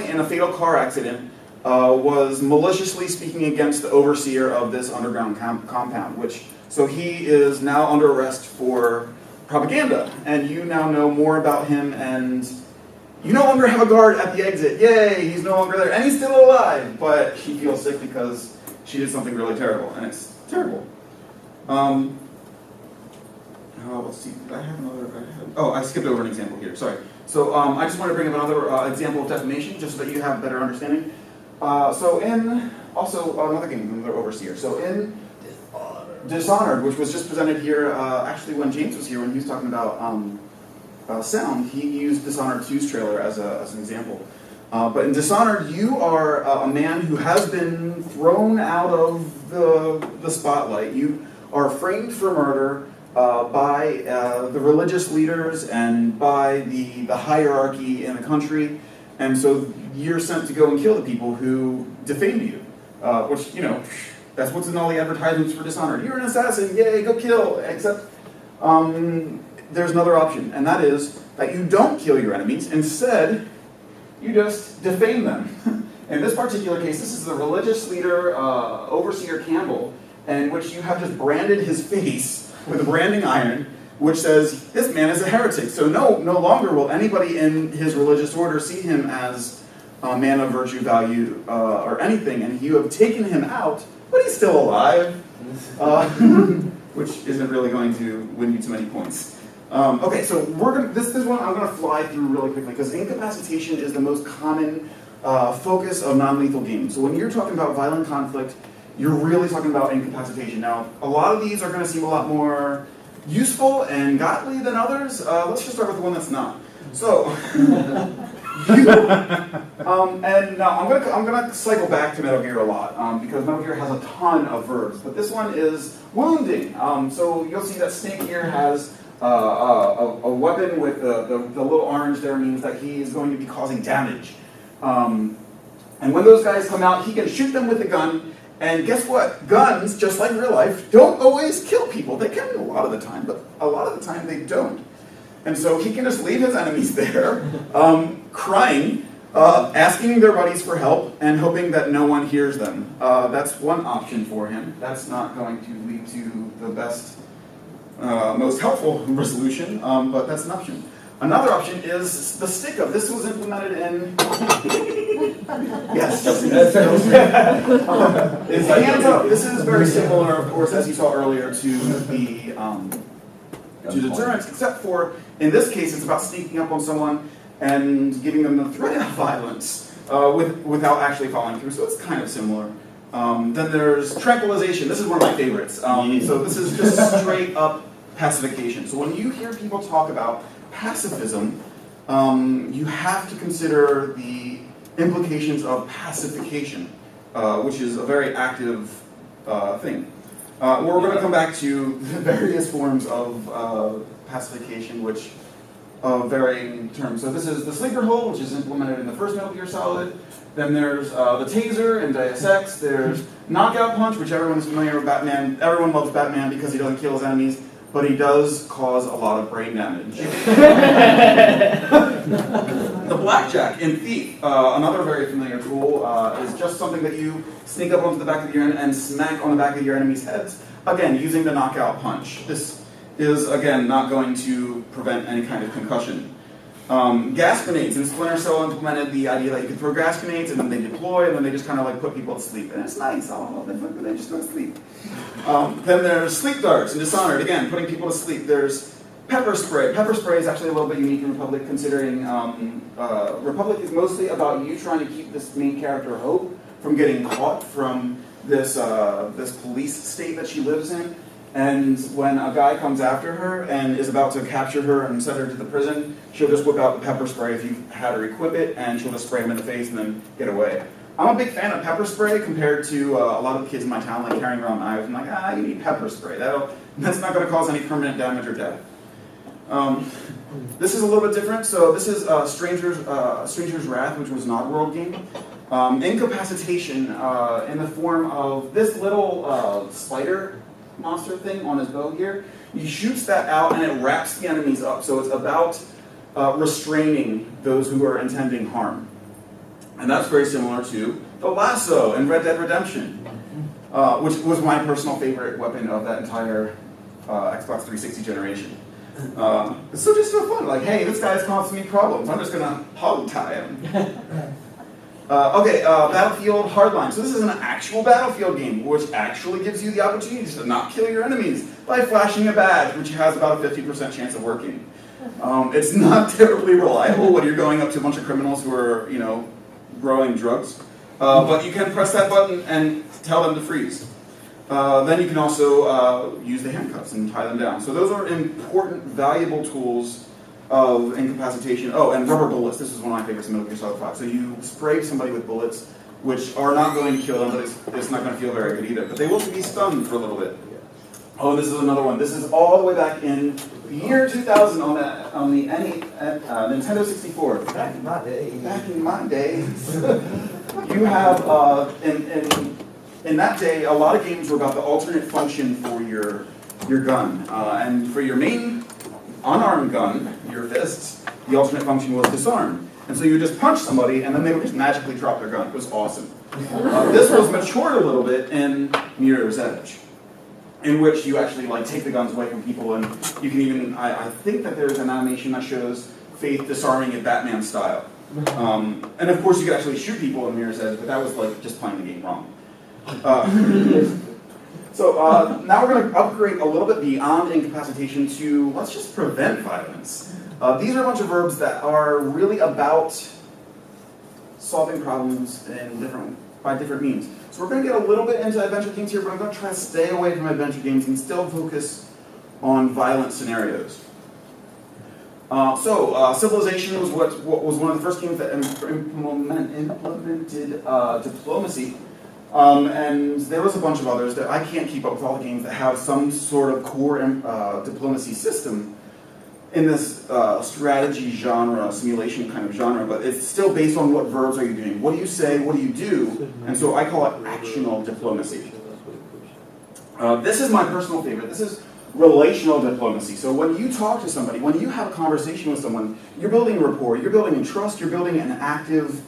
in a fatal car accident was maliciously speaking against the overseer of this underground compound, so he is now under arrest for propaganda, and you now know more about him, and you no longer have a guard at the exit. Yay, he's no longer there, and he's still alive, but she feels sick because she did something really terrible, and it's terrible. Let's see, did I have another? I skipped over an example here, sorry. So I just want to bring up another example of defamation, just so that you have a better understanding. Another game, another overseer. So in Dishonored, which was just presented here, actually when James was here, when he was talking about sound, he used Dishonored 2's trailer as an example. But in Dishonored, you are a man who has been thrown out of the spotlight. You are framed for murder by the religious leaders and by the hierarchy in the country. And so you're sent to go and kill the people who defamed you, which, that's what's in all the advertisements for Dishonored. You're an assassin, yay, go kill. Except there's another option, and that is that you don't kill your enemies. Instead, you just defame them. In this particular case, this is the religious leader, Overseer Campbell, in which you have just branded his face with a branding iron, which says, this man is a heretic. So no longer will anybody in his religious order see him as a man of virtue, value, or anything, and you have taken him out, but he's still alive, which isn't really going to win you too many points. Okay, so this one I'm going to fly through really quickly, because incapacitation is the most common focus of non-lethal games. So when you're talking about violent conflict, you're really talking about incapacitation. Now, a lot of these are going to seem a lot more useful and godly than others. Let's just start with the one that's not. So, and now I'm gonna cycle back to Metal Gear a lot because Metal Gear has a ton of verbs, but this one is wounding. So you'll see that Snake here has a weapon with the little orange there means that he is going to be causing damage. And when those guys come out, he can shoot them with a gun. And guess what? Guns, just like real life, don't always kill people. They can a lot of the time, but a lot of the time they don't. And so he can just leave his enemies there, crying, asking their buddies for help, and hoping that no one hears them. That's one option for him. That's not going to lead to the best, most helpful resolution, but that's an option. Another option is the stick-up. This was implemented in... Yes. It's hands up. This is very similar, of course, as you saw earlier, to the to Deterrence, except for, in this case, it's about sneaking up on someone and giving them the threat of violence without actually following through, so it's kind of similar. Then there's tranquilization. This is one of my favorites. So this is just straight-up pacification. So when you hear people talk about pacifism, you have to consider the implications of pacification, which is a very active thing. We're going to come back to the various forms of pacification, which varying terms. So this is the sleeper hold, which is implemented in the first Metal Gear Solid. Then there's the taser in Deus Ex. There's knockout punch, which everyone is familiar with Batman. Everyone loves Batman because he doesn't kill his enemies, but he does cause a lot of brain damage. The blackjack in Thief, another very familiar tool, is just something that you sneak up onto the back of your and smack on the back of your enemy's heads. Again, using the knockout punch. This is, again, not going to prevent any kind of concussion. Gas grenades. In Splinter Cell implemented the idea that you could throw gas grenades and then they deploy and then they just kind of like put people to sleep. And it's nice. Oh, they just go to sleep. Then there's sleep darts in Dishonored. Again, putting people to sleep. There's pepper spray. Pepper spray is actually a little bit unique in Republic, considering Republic is mostly about you trying to keep this main character, Hope, from getting caught from this police state that she lives in. And when a guy comes after her and is about to capture her and send her to the prison, she'll just whip out the pepper spray if you've had her equip it, and she'll just spray him in the face and then get away. I'm a big fan of pepper spray compared to a lot of the kids in my town like carrying around knives. I'm like, you need pepper spray. That's not going to cause any permanent damage or death. This is a little bit different. So this is Stranger's Wrath, which was an Oddworld game. Incapacitation in the form of this little spider monster thing on his bow here. He shoots that out and it wraps the enemies up. So it's about restraining those who are intending harm. And that's very similar to the lasso in Red Dead Redemption, which was my personal favorite weapon of that entire Xbox 360 generation. It's just so fun. Like, hey, this guy's causing me problems. I'm just gonna hog tie him. Battlefield Hardline. So this is an actual Battlefield game, which actually gives you the opportunity to not kill your enemies by flashing a badge, which has about a 50% chance of working. It's not terribly reliable when you're going up to a bunch of criminals who are, growing drugs. But you can press that button and tell them to freeze. Then you can also use the handcuffs and tie them down. So those are important, valuable tools of incapacitation. Oh, and rubber bullets. This is one of my favorites in Metal Gear Solid 5. So you spray somebody with bullets, which are not going to kill them, but it's not going to feel very good either. But they will be stunned for a little bit. Oh, this is another one. This is all the way back in the year 2000 on the Nintendo 64. Back in my day. Back in my days. You have, in that day, a lot of games were about the alternate function for your gun. And for your main unarmed gun, your fists, the alternate function was disarm. And so you would just punch somebody, and then they would just magically drop their gun. It was awesome. This was matured a little bit in Mirror's Edge, in which you actually take the guns away from people, and you can even, I think that there's an animation that shows Faith disarming it Batman style. And of course you could actually shoot people in Mirror's Edge, but that was just playing the game wrong. So now we're going to upgrade a little bit beyond incapacitation to let's just prevent violence. These are a bunch of verbs that are really about solving problems by different means. So we're going to get a little bit into adventure games here, but I'm going to try to stay away from adventure games and still focus on violent scenarios. Civilization was what was one of the first games that implemented diplomacy. And there was a bunch of others that I can't keep up with all the games that have some sort of core diplomacy system in this strategy genre, simulation kind of genre, but it's still based on what verbs are you doing. What do you say, what do you do? And so I call it actional diplomacy. This is my personal favorite. This is relational diplomacy. So when you talk to somebody, when you have a conversation with someone, you're building rapport, you're building trust, you're building an active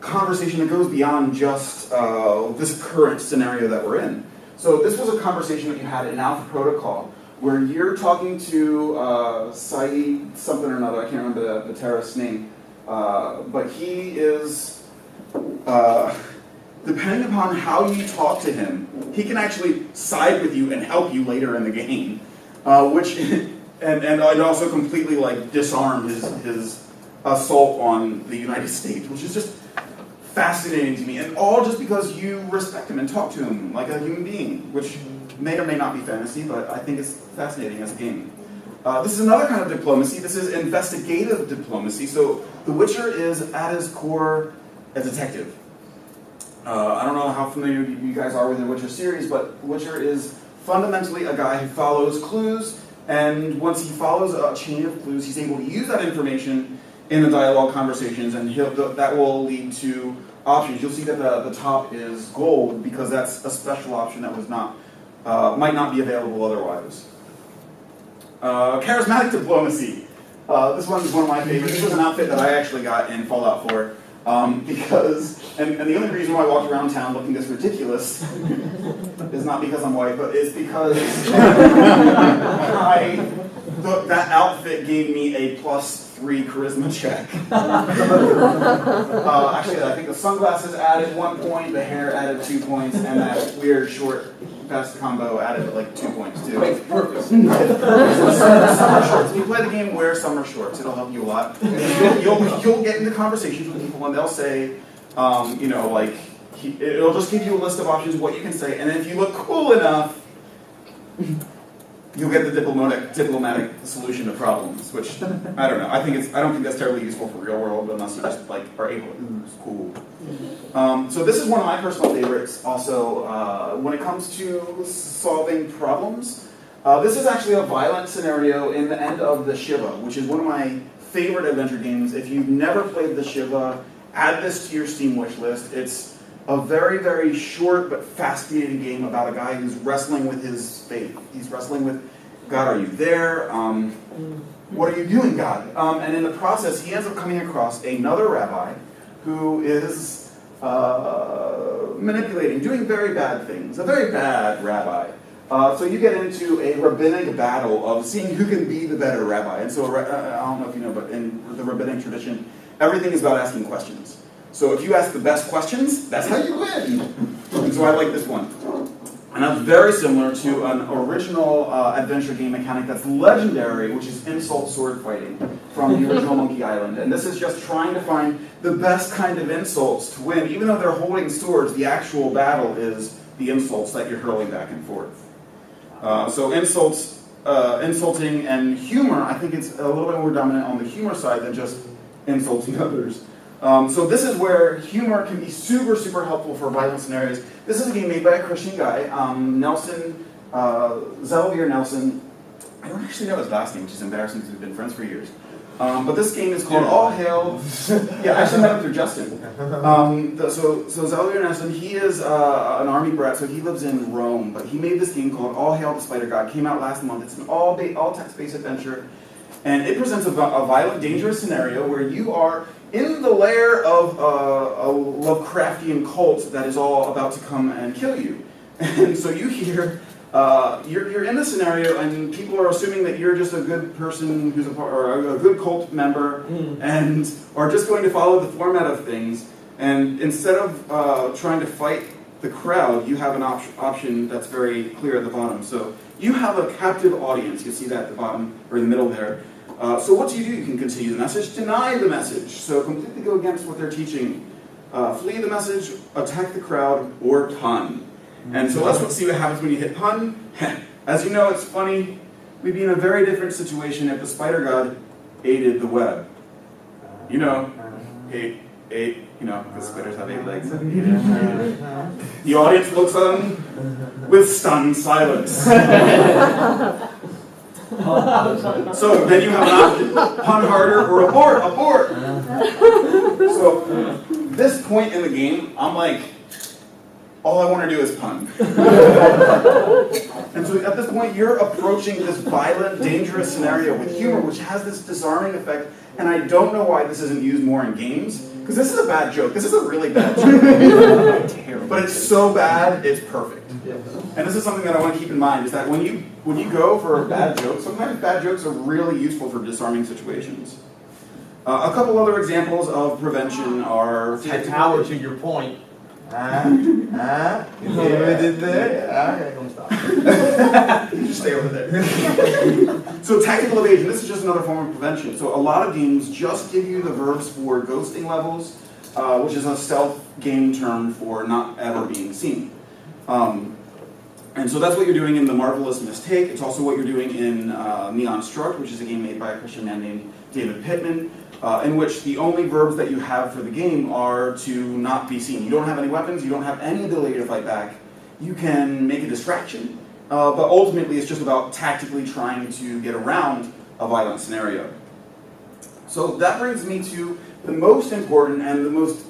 conversation that goes beyond just this current scenario that we're in. So this was a conversation that you had in Alpha Protocol, where you're talking to Saeed something or another, I can't remember the terrorist's name, but he is, depending upon how you talk to him, he can actually side with you and help you later in the game, and also completely disarm his assault on the United States, which is just fascinating to me, and all just because you respect him and talk to him like a human being, which may or may not be fantasy, but I think it's fascinating as a game. This is another kind of diplomacy. This is investigative diplomacy. So The Witcher is, at its core, a detective. I don't know how familiar you guys are with the Witcher series, but Witcher is fundamentally a guy who follows clues, and once he follows a chain of clues, he's able to use that information in the dialogue conversations, and that will lead to options. You'll see that the top is gold because that's a special option that was might not be available otherwise. Charismatic diplomacy. This one is one of my favorites. This was an outfit that I actually got in Fallout 4 because, and the only reason why I walked around town looking this ridiculous is not because I'm white, but it's because that outfit gave me a +3 charisma check. Actually, I think the sunglasses added 1 point, the hair added 2 points, and that weird short vest combo added 2 points too. Makes perfect. Summer shorts. If you play the game, wear summer shorts. It'll help you a lot. You'll get into conversations with people, and they'll say, it'll just give you a list of options of what you can say, and then if you look cool enough, you'll get the diplomatic solution to problems, which I don't know. I don't think that's terribly useful for real world unless you just are able to. Ooh, it's cool. So this is one of my personal favorites. Also, when it comes to solving problems, this is actually a violent scenario in the end of the Shiva, which is one of my favorite adventure games. If you've never played the Shiva, add this to your Steam wish list. It's a very, very short but fascinating game about a guy who's wrestling with his faith. He's wrestling with, God, are you there? What are you doing, God? And in the process, he ends up coming across another rabbi who is manipulating, doing very bad things, a very bad rabbi. So you get into a rabbinic battle of seeing who can be the better rabbi. And so, I don't know if you know, but in the rabbinic tradition, everything is about asking questions. So if you ask the best questions, that's how you win. And so I like this one. And that's very similar to an original adventure game mechanic that's legendary, which is insult sword fighting from the original Monkey Island. And this is just trying to find the best kind of insults to win. Even though they're holding swords, the actual battle is the insults that you're hurling back and forth. So insulting and humor, I think it's a little bit more dominant on the humor side than just insulting others. So this is where humor can be super, super helpful for violent scenarios. This is a game made by a Christian guy, Nelson, Zelvier Nelson. I don't actually know his last name, which is embarrassing because we've been friends for years. But this game is called All Hail. Yeah, I actually met him through Justin. So Zelvier Nelson, he is an army brat, so he lives in Rome. But he made this game called All Hail the Spider God. Came out last month. It's an all text-based adventure, and it presents a violent, dangerous scenario where you are in the lair of a Lovecraftian cult that is all about to come and kill you. And so you hear, you're in the scenario, and people are assuming that you're just a good person who's or a good cult member, and are just going to follow the format of things. And instead of trying to fight the crowd, you have an option that's very clear at the bottom. So you have a captive audience. You see that at the bottom, or in the middle there. So what do? You can continue the message, deny the message, so completely go against what they're teaching, flee the message, attack the crowd, or pun. And so let's see what happens when you hit pun. As you know, it's funny, we'd be in a very different situation if the spider god aided the web. You know, because spiders have 8 legs. The audience looks on with stunned silence. So then you have an option, pun harder or abort. So this point in the game, I'm like, all I want to do is pun. And so at this point, you're approaching this violent, dangerous scenario with humor, which has this disarming effect. And I don't know why this isn't used more in games, because this is a bad joke. This is a really bad joke. But it's so bad, it's perfect. And this is something that I want to keep in mind, is that when you go for a bad joke, sometimes bad jokes are really usful for disarming situations. A couple other examples of prevention are... Tower to your point. You just stay over there. So tactical evasion, this is just another form of prevention. So a lot of games just give you the verbs for ghosting levels, which is a stealth game term for not ever being seen. And so that's what you're doing in The Marvelous Mistake. It's also what you're doing in Neon Struck, which is a game made by a Christian man named David Pittman, in which the only verbs that you have for the game are to not be seen. You don't have any weapons, you don't have any ability to fight back. You can make a distraction, but ultimately it's just about tactically trying to get around a violent scenario. So that brings me to the most important and the most...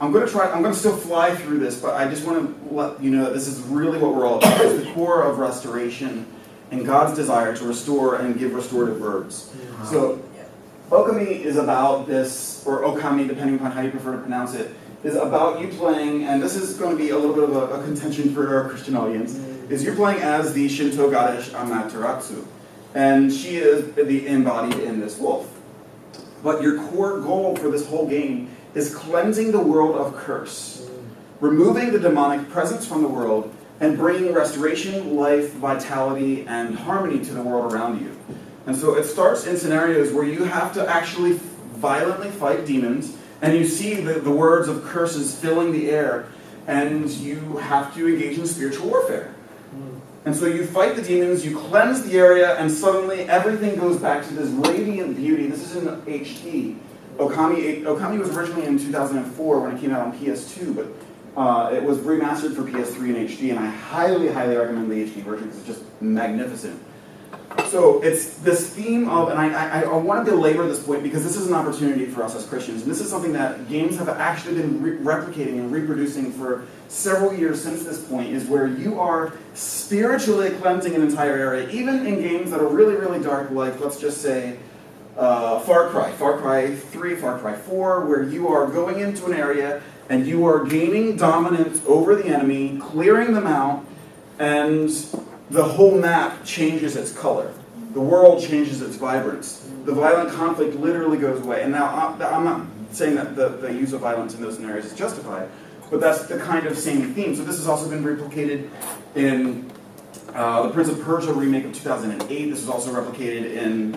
I'm going to still fly through this, but I just want to let you know that this is really what we're all about. It's the core of restoration and God's desire to restore and give restorative verbs. So, okami is about this, or okami, depending upon how you prefer to pronounce it, is about you playing, and this is going to be a little bit of a contention for our Christian audience, is you're playing as the Shinto goddess Amaterasu, and she is embodied in this wolf. But your core goal for this whole game is cleansing the world of curse, removing the demonic presence from the world, and bringing restoration, life, vitality, and harmony to the world around you. And so it starts in scenarios where you have to actually violently fight demons, and you see the words of curses filling the air, and you have to engage in spiritual warfare. And so you fight the demons, you cleanse the area, and suddenly everything goes back to this radiant beauty. This is in HD. Okami was originally in 2004 when it came out on PS2, but it was remastered for PS3 and HD, and I highly, highly recommend the HD version because it's just magnificent. So it's this theme of, and I want to belabor this point because this is an opportunity for us as Christians, and this is something that games have actually been replicating and reproducing for several years since this point, is where you are spiritually cleansing an entire area, even in games that are really, really dark, like, let's just say, Far Cry 3, Far Cry 4, where you are going into an area and you are gaining dominance over the enemy, clearing them out, and the whole map changes its color. The world changes its vibrance. The violent conflict literally goes away. And now, I'm not saying that the use of violence in those scenarios is justified, but that's the kind of same theme. So this has also been replicated in the Prince of Persia remake of 2008. This is also replicated in,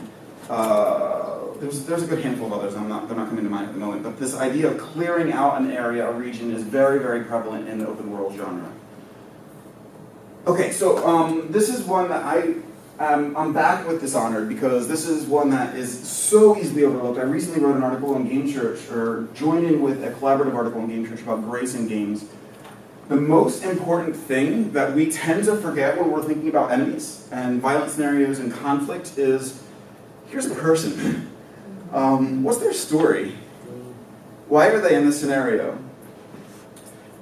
there's a good handful of others, they're not coming to mind at the moment, but this idea of clearing out an area, a region, is very, very prevalent in the open world genre. Okay, so this is one that I'm back with Dishonored because this is one that is so easily overlooked. I recently wrote an article on Game Church, or joined in with a collaborative article on Game Church about grace in games. The most important thing that we tend to forget when we're thinking about enemies and violent scenarios and conflict is, here's the person. What's their story? Why are they in this scenario?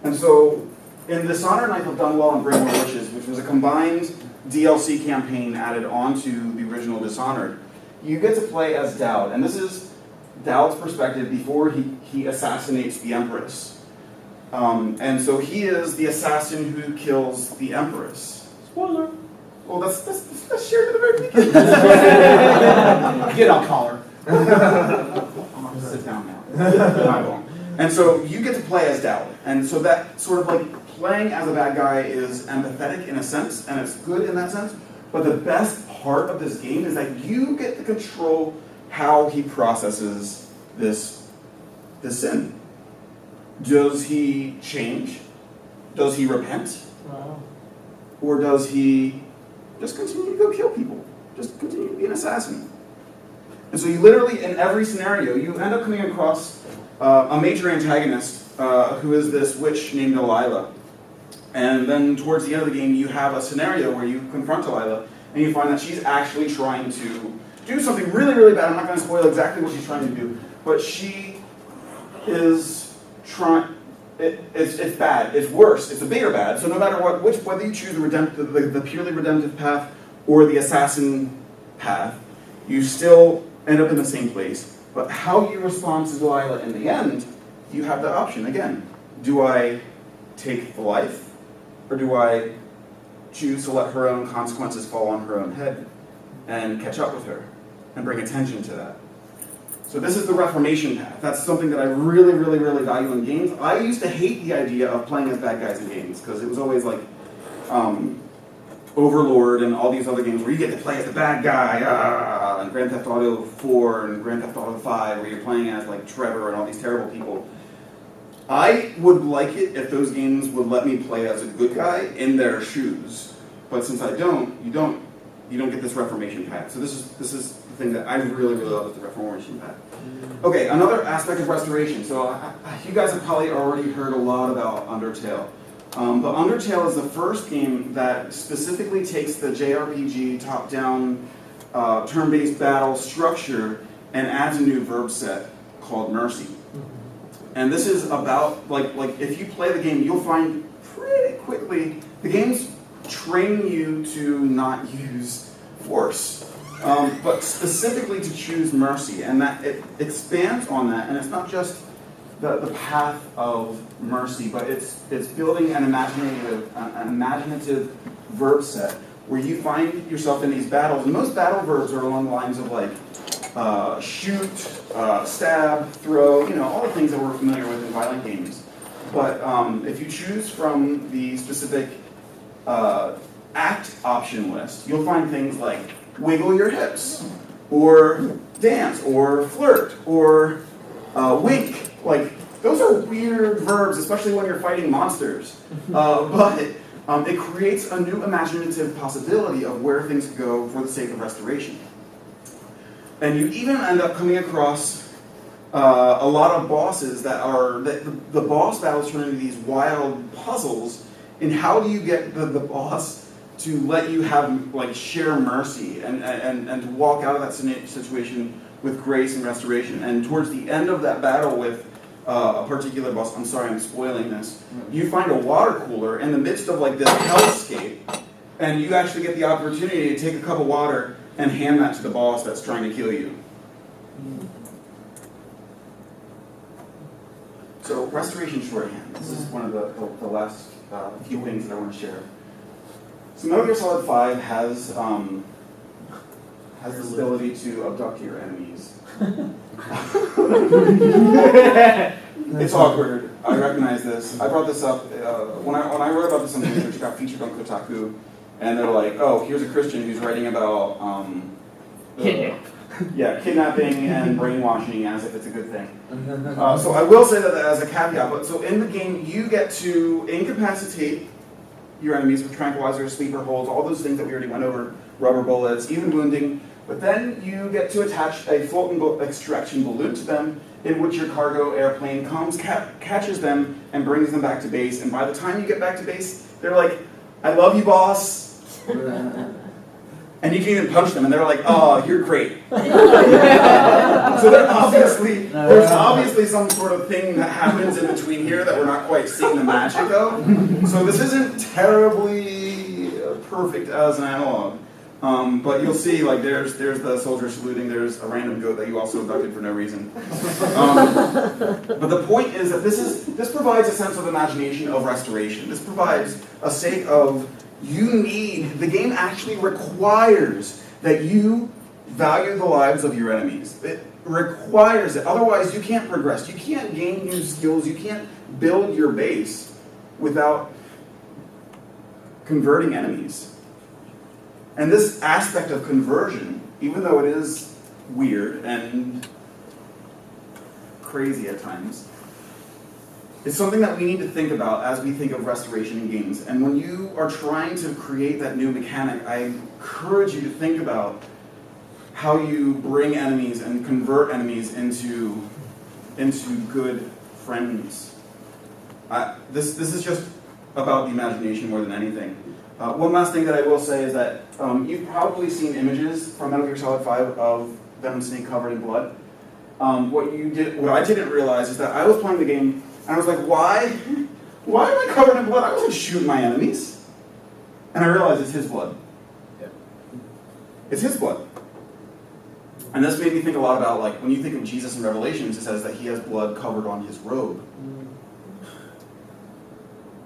And so, in Dishonored, Knife of Dunwall and Bring More Wishes, which was a combined DLC campaign added onto the original Dishonored, you get to play as Dowd. And this is Dowd's perspective before he assassinates the Empress. And so he is the assassin who kills the Empress. Spoiler. Well, that's shared at the very beginning. Get out, Caller. I'm going to sit down now. I won't. And so you get to play as Dowd. And so that sort of like playing as a bad guy is empathetic in a sense, and it's good in that sense. But the best part of this game is that you get to control how he processes this sin. Does he change? Does he repent? Wow. Or does he just continue to go kill people? Just continue to be an assassin? And so you literally, in every scenario, you end up coming across a major antagonist who is this witch named Delilah. And then towards the end of the game, you have a scenario where you confront Delilah, and you find that she's actually trying to do something really, really bad. I'm not going to spoil exactly what she's trying to do, but she is trying. It's bad. It's worse. It's a bigger bad. So no matter what, whether you choose the purely redemptive path or the assassin path, you still end up in the same place. But how you respond to Delilah in the end, you have the option again. Do I take the life, or do I choose to let her own consequences fall on her own head and catch up with her and bring attention to that? So this is the Reformation path. That's something that I really, really, really value in games. I used to hate the idea of playing as bad guys in games because it was always like Overlord and all these other games where you get to play as the bad guy, and Grand Theft Auto 4 and Grand Theft Auto 5 where you're playing as like Trevor and all these terrible people. I would like it if those games would let me play as a good guy in their shoes, but since I don't, you don't get this Reformation path. So this is the thing that I really, really love is the Reformation path. Okay, another aspect of restoration. So you guys have probably already heard a lot about Undertale, but Undertale is the first game that specifically takes the JRPG top-down turn-based battle structure and adds a new verb set called Mercy. And this is about, like if you play the game, you'll find pretty quickly, the game's training you to not use force, but specifically to choose mercy. And that it expands on that, and it's not just the path of mercy, but it's building an imaginative verb set where you find yourself in these battles. And most battle verbs are along the lines of like, shoot, stab, throw, all the things that we're familiar with in violent games. But if you choose from the specific act option list, you'll find things like wiggle your hips, or dance, or flirt, or wink. Like, those are weird verbs, especially when you're fighting monsters. But it creates a new imaginative possibility of where things could go for the sake of restoration. And you even end up coming across a lot of bosses that are, the boss battles turn into these wild puzzles in how do you get the boss to let you have, like, share mercy and to walk out of that situation with grace and restoration. And towards the end of that battle with a particular boss, I'm sorry I'm spoiling this, you find a water cooler in the midst of like this hellscape, and you actually get the opportunity to take a cup of water and hand that to the boss that's trying to kill you. So restoration shorthand. This is one of the last few things that I want to share. So Metal Gear Solid 5 has this ability to abduct your enemies. It's awkward. I recognize this. I brought this up when I wrote about this on research. It got featured on Kotaku, and they're like, "Oh, here's a Christian who's writing about kidnapping and brainwashing as if it's a good thing." So I will say that as a caveat. But so in the game, you get to incapacitate your enemies with tranquilizers, sleeper holds, all those things that we already went over, rubber bullets, even wounding. But then you get to attach a float extraction balloon to them, in which your cargo airplane comes, catches them, and brings them back to base. And by the time you get back to base, they're like, "I love you, boss." And you can even punch them, and they're like, "Oh, you're great." So there's obviously some sort of thing that happens in between here that we're not quite seeing the magic of. So this isn't terribly perfect as an analog. But you'll see, like, there's the soldier saluting, there's a random goat that you also abducted for no reason. But the point is that this provides a sense of imagination of restoration. This provides a state of the game actually requires that you value the lives of your enemies. It requires it. Otherwise, you can't progress. You can't gain new skills. You can't build your base without converting enemies. And this aspect of conversion, even though it is weird and crazy at times, is something that we need to think about as we think of restoration in games. And when you are trying to create that new mechanic, I encourage you to think about how you bring enemies and convert enemies into good friends. This is just about the imagination more than anything. One last thing that I will say is that you've probably seen images from Metal Gear Solid 5 of Venom Snake covered in blood. What I didn't realize is that I was playing the game and I was like, why am I covered in blood? I wasn't shooting my enemies. And I realized it's his blood. It's his blood. And this made me think a lot about, like, when you think of Jesus in Revelations, it says that he has blood covered on his robe.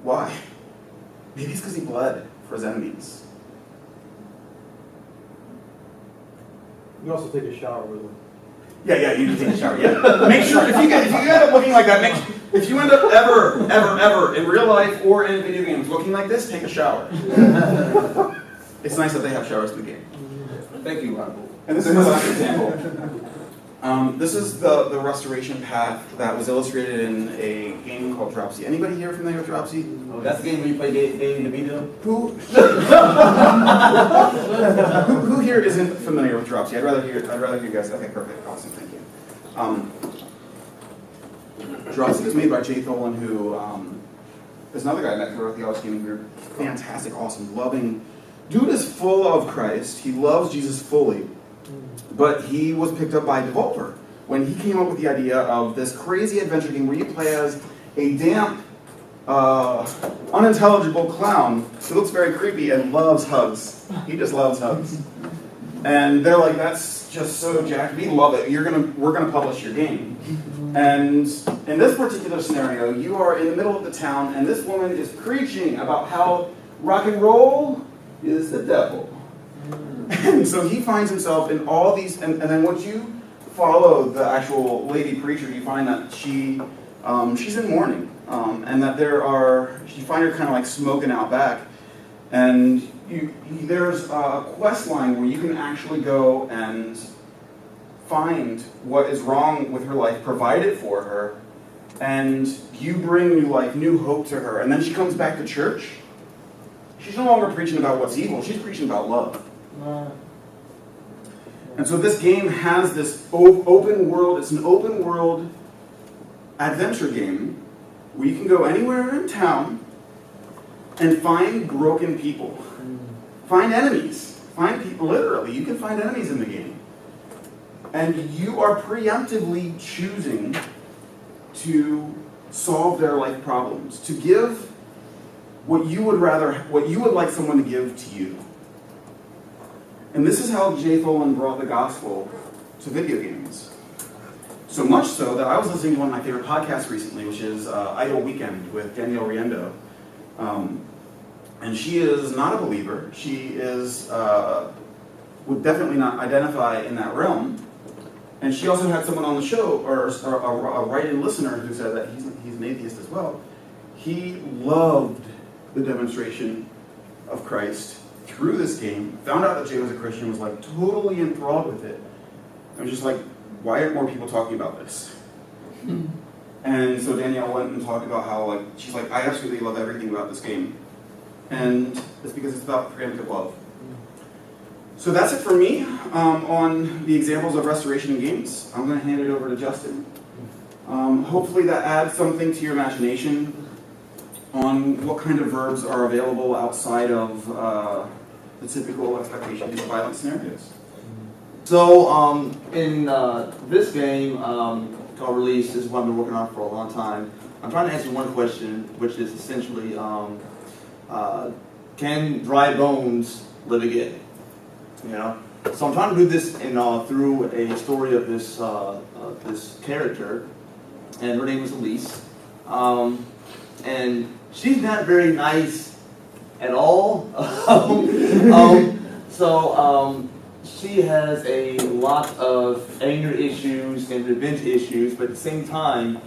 Why? Maybe it's because he bled for his enemies. You can also take a shower with them. Yeah, you can take a shower. Yeah, make sure if you end up looking like that, if you end up ever in real life or in video games looking like this, take a shower. It's nice that they have showers in the game. Thank you, Rob. And this is my last example. This is the restoration path that was illustrated in a game called Dropsy. Anybody here familiar with Dropsy? Oh, that's the game where you play Danny DeVito? Who here isn't familiar with Dropsy? I'd rather hear you guys. Okay, perfect, awesome, thank you. Dropsy was made by Jay Tholen, who is another guy I met throughout the Alex Gaming Group. Fantastic, awesome, loving. Dude is full of Christ. He loves Jesus fully. But he was picked up by Devolver when he came up with the idea of this crazy adventure game where you play as a damp, unintelligible clown who looks very creepy and loves hugs. He just loves hugs. And they're like, that's just so jacked. We love it. We're gonna publish your game. And in this particular scenario, you are in the middle of the town, and this woman is preaching about how rock and roll is the devil. And so he finds himself in all these, and then once you follow the actual lady preacher, you find that she's in mourning, and that you find her kind of like smoking out back, and there's a quest line where you can actually go and find what is wrong with her life, provide it for her, and you bring new life, new hope to her, and then she comes back to church. She's no longer preaching about what's evil, she's preaching about love. And so this game has this open world, it's an open world adventure game where you can go anywhere in town and find broken people. Find enemies. Find people, literally, you can find enemies in the game. And you are preemptively choosing to solve their life problems, to give what you would like someone to give to you. And this is how Jay Tholen brought the gospel to video games. So much so that I was listening to one of my favorite podcasts recently, which is Idle Weekend with Danielle Riendeau. And she is not a believer. She is would definitely not identify in that realm. And she also had someone on the show, or a write-in listener, who said that he's an atheist as well. He loved the demonstration of Christ through this game, found out that Jay was a Christian, was like totally enthralled with it. I was just like, why aren't more people talking about this? And so Danielle went and talked about how, like, she's like, I absolutely love everything about this game. And it's because it's about preemptive love. So that's it for me on the examples of restoration in games. I'm going to hand it over to Justin. Hopefully that adds something to your imagination on what kind of verbs are available outside of the typical expectations of violent scenarios. So in this game, called Release, is what I've been working on for a long time. I'm trying to answer one question, which is essentially, can dry bones live again? You know, so I'm trying to do this through a story of this this character, and her name is Elise, and she's not very nice at all. She has a lot of anger issues and revenge issues, but at the same time,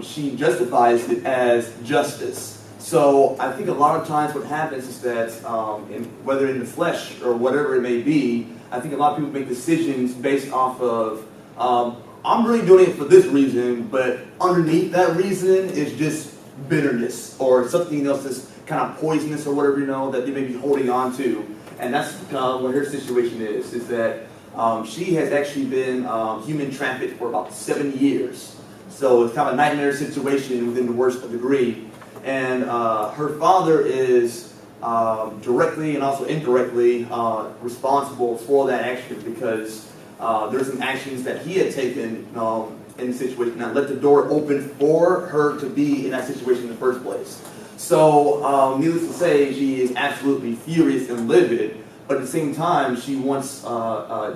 she justifies it as justice. So I think a lot of times what happens is that, whether in the flesh or whatever it may be, I think a lot of people make decisions based off of, I'm really doing it for this reason, but underneath that reason is just bitterness or something else that's kind of poisonous or whatever, that they may be holding on to. And that's what her situation is that she has actually been human trafficked for about 7 years. So it's kind of a nightmare situation within the worst degree. And her father is directly and also indirectly responsible for that action because there's some actions that he had taken in the situation that left the door open for her to be in that situation in the first place. So, needless to say, she is absolutely furious and livid, but at the same time, she wants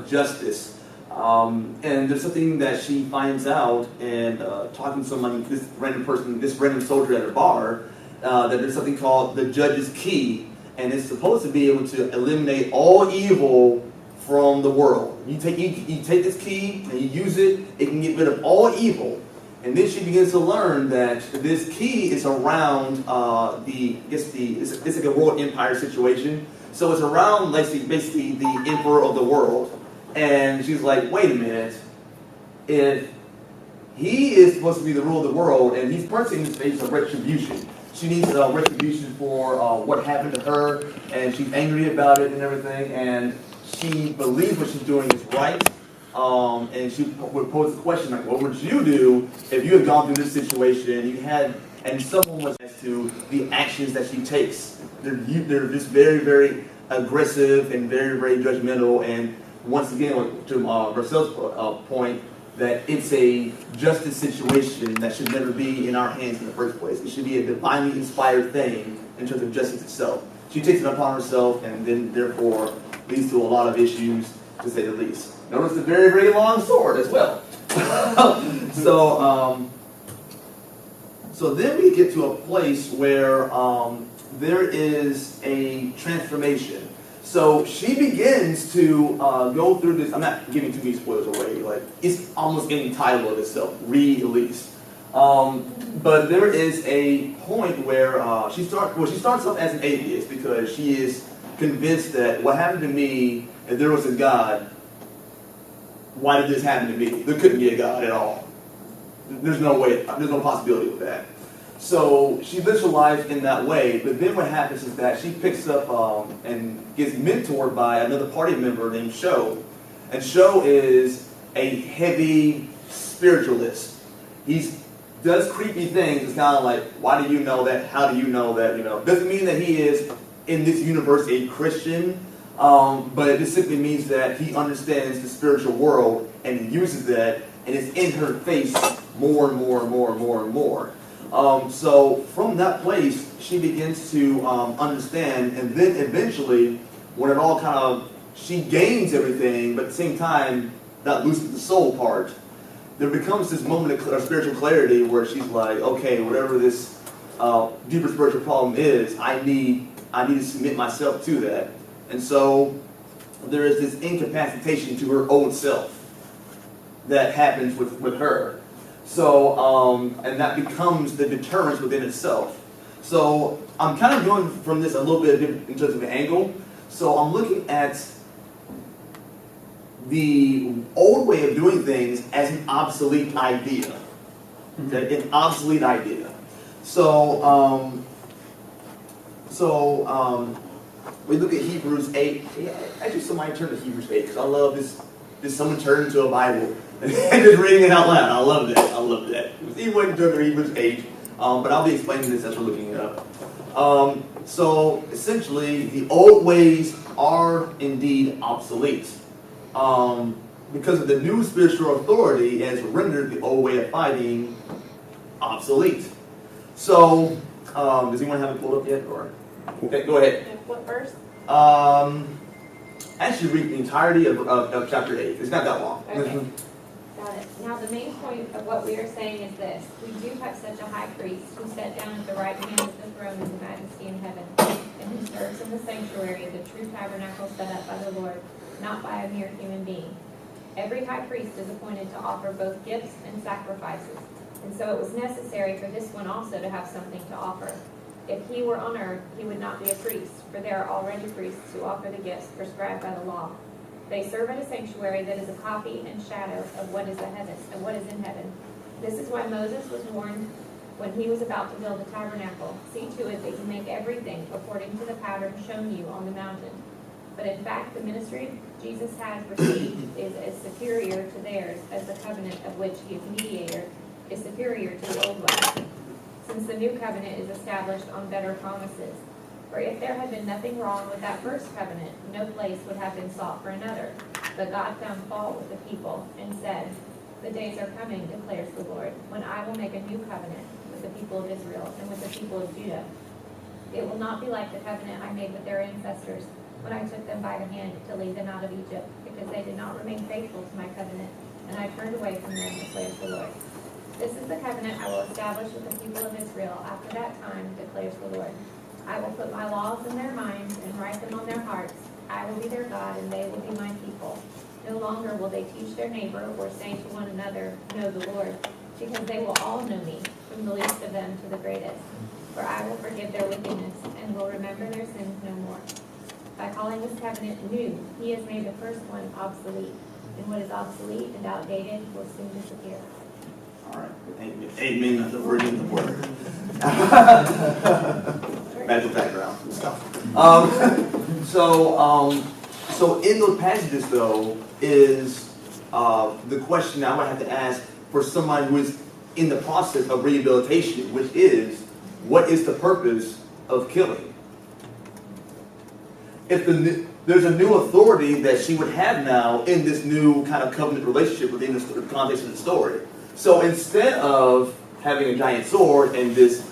justice. And there's something that she finds out, and talking to someone, this random soldier at a bar, that there's something called the judge's key, and it's supposed to be able to eliminate all evil from the world. You take this key and you use it, it can get rid of all evil. And then she begins to learn that this key is around it's like a world empire situation. So it's around basically the emperor of the world. And she's like, wait a minute, if he is supposed to be the ruler of the world and he's personally in the space of retribution, she needs retribution for what happened to her, and she's angry about it and everything, and she believes what she's doing is right. And she would pose the question like, what would you do if you had gone through this situation and someone was as to the actions that she takes? They're just very, very aggressive and very, very judgmental. And once again, to Murselle's point, that it's a justice situation that should never be in our hands in the first place. It should be a divinely inspired thing in terms of justice itself. She takes it upon herself, and then therefore leads to a lot of issues, to say the least. Notice the very, very long sword as well. So then we get to a place where there is a transformation. So she begins to go through this. I'm not giving too many spoilers away. Like, it's almost in the title of itself, Release. But there is a point where she starts off as an atheist because she is convinced that what happened to me, if there was a God, why did this happen to me? There couldn't be a God at all. There's no way, there's no possibility of that. So she lives her life in that way, but then what happens is that she picks up and gets mentored by another party member named Sho. And Sho is a heavy spiritualist. He does creepy things. It's kind of like, why do you know that? How do you know that? Doesn't mean that he is in this universe a Christian, but it just simply means that he understands the spiritual world and he uses that, and it's in her face more and more and more and more and more. So from that place, she begins to understand, and then eventually, when it all she gains everything, but at the same time, that loses the soul part. there becomes this moment of spiritual clarity where she's like, okay, whatever this deeper spiritual problem is, I need to submit myself to that. And so there is this incapacitation to her own self that happens with her. So, and that becomes the deterrence within itself. So I'm kind of going from this a little bit in terms of an angle. So I'm looking at the old way of doing things as an obsolete idea. Okay? An obsolete idea. So, we look at Hebrews 8. Actually, somebody turn to Hebrews 8 because I love this. Just someone turn into a Bible and just reading it out loud. I love that. I love that. He went to Hebrews 8, but I'll be explaining this as we're looking it up. So essentially, the old ways are indeed obsolete because of the new spiritual authority has rendered the old way of fighting obsolete. So, does anyone have it pulled up yet? Or okay, go ahead. What verse? Actually, read the entirety of chapter 8. It's not that long. Okay. Got it. Now, the main point of what we are saying is this. We do have such a high priest who sat down at the right hand of the throne of the majesty in heaven, and who serves in the sanctuary, the true tabernacle set up by the Lord, not by a mere human being. Every high priest is appointed to offer both gifts and sacrifices, and so it was necessary for this one also to have something to offer. If he were on earth, he would not be a priest, for there are already priests who offer the gifts prescribed by the law. They serve at a sanctuary that is a copy and shadow of what is in heaven. This is why Moses was warned when he was about to build the tabernacle. See to it that you make everything according to the pattern shown you on the mountain. But in fact, the ministry Jesus has received is as superior to theirs as the covenant of which he is mediator is superior to the old one, since the new covenant is established on better promises. For if there had been nothing wrong with that first covenant, no place would have been sought for another. But God found fault with the people and said, the days are coming, declares the Lord, when I will make a new covenant with the people of Israel and with the people of Judah. It will not be like the covenant I made with their ancestors when I took them by the hand to lead them out of Egypt, because they did not remain faithful to my covenant, and I turned away from them, declares the Lord. This is the covenant I will establish with the people of Israel after that time, declares the Lord. I will put my laws in their minds and write them on their hearts. I will be their God, and they will be my people. No longer will they teach their neighbor or say to one another, know the Lord, because they will all know me, from the least of them to the greatest. For I will forgive their wickedness and will remember their sins no more. By calling this covenant new, he has made the first one obsolete, and what is obsolete and outdated will soon disappear. All right. Amen. That's the word in the word. Magic background and stuff. So in those passages, though, is the question I would have to ask for someone who is in the process of rehabilitation, which is, what is the purpose of killing? If there's a new authority that she would have now in this new kind of covenant relationship within the context of the story. So instead of having a giant sword and just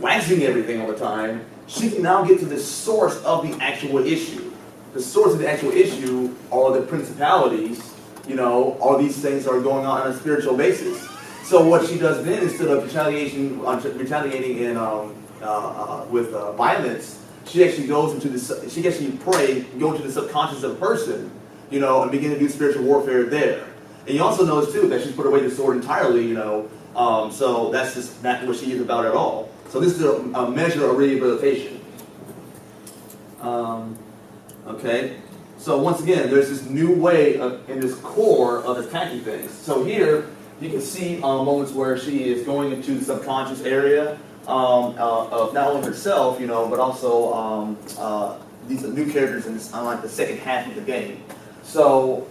waxing everything all the time, she can now get to the source of the actual issue. The source of the actual issue are the principalities, all these things are going on a spiritual basis. So what she does then, instead of retaliating with violence, she actually goes into she actually go into the subconscious of a person, and begin to do spiritual warfare there. And you also notice too that she's put away the sword entirely, so that's just not what she is about at all. So this is a measure of rehabilitation. Okay, so once again, there's this new way in this core of attacking things. So here you can see moments where she is going into the subconscious area of not only herself, but also these are new characters in like the second half of the game. So.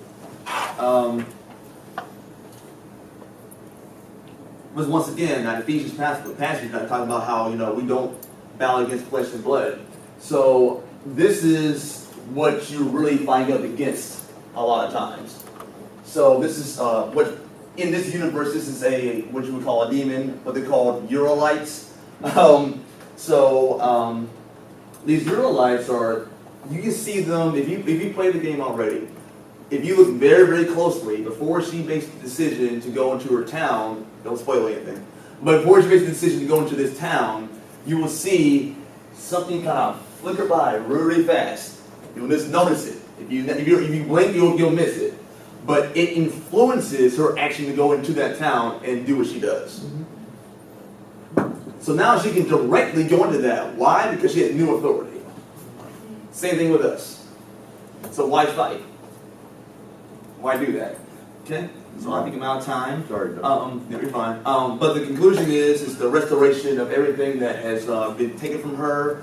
But once again, that Ephesians passage talking about how we don't battle against flesh and blood. So this is what you really find up against a lot of times. So this is what in this universe this is what you would call a demon, what they call Eurolites. These Eurolites are, you can see them if you play the game already. if you look very, very closely, before she makes the decision to go into her town, don't spoil anything, but before she makes the decision to go into this town, you will see something kind of flicker by really fast. You'll just notice it. If you blink, you'll miss it. But it influences her action to go into that town and do what she does. So now she can directly go into that. Why? Because she has new authority. Same thing with us. So why fight? Why do that? Okay? So I think I'm out of time. Sorry, No, you're fine. But the conclusion is the restoration of everything that has been taken from her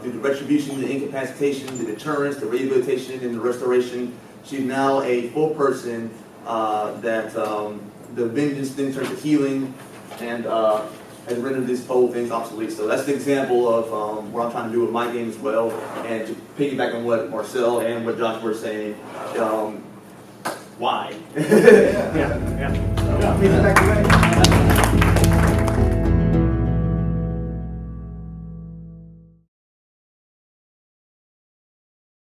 through the retribution, the incapacitation, the deterrence, the rehabilitation, and the restoration. She's now a full person that the vengeance then turns to healing and has rendered these whole things obsolete. So that's the example of what I'm trying to do with my game as well. And to piggyback on what Murselle and what Joshua were saying, why? Yeah. Piggyback away.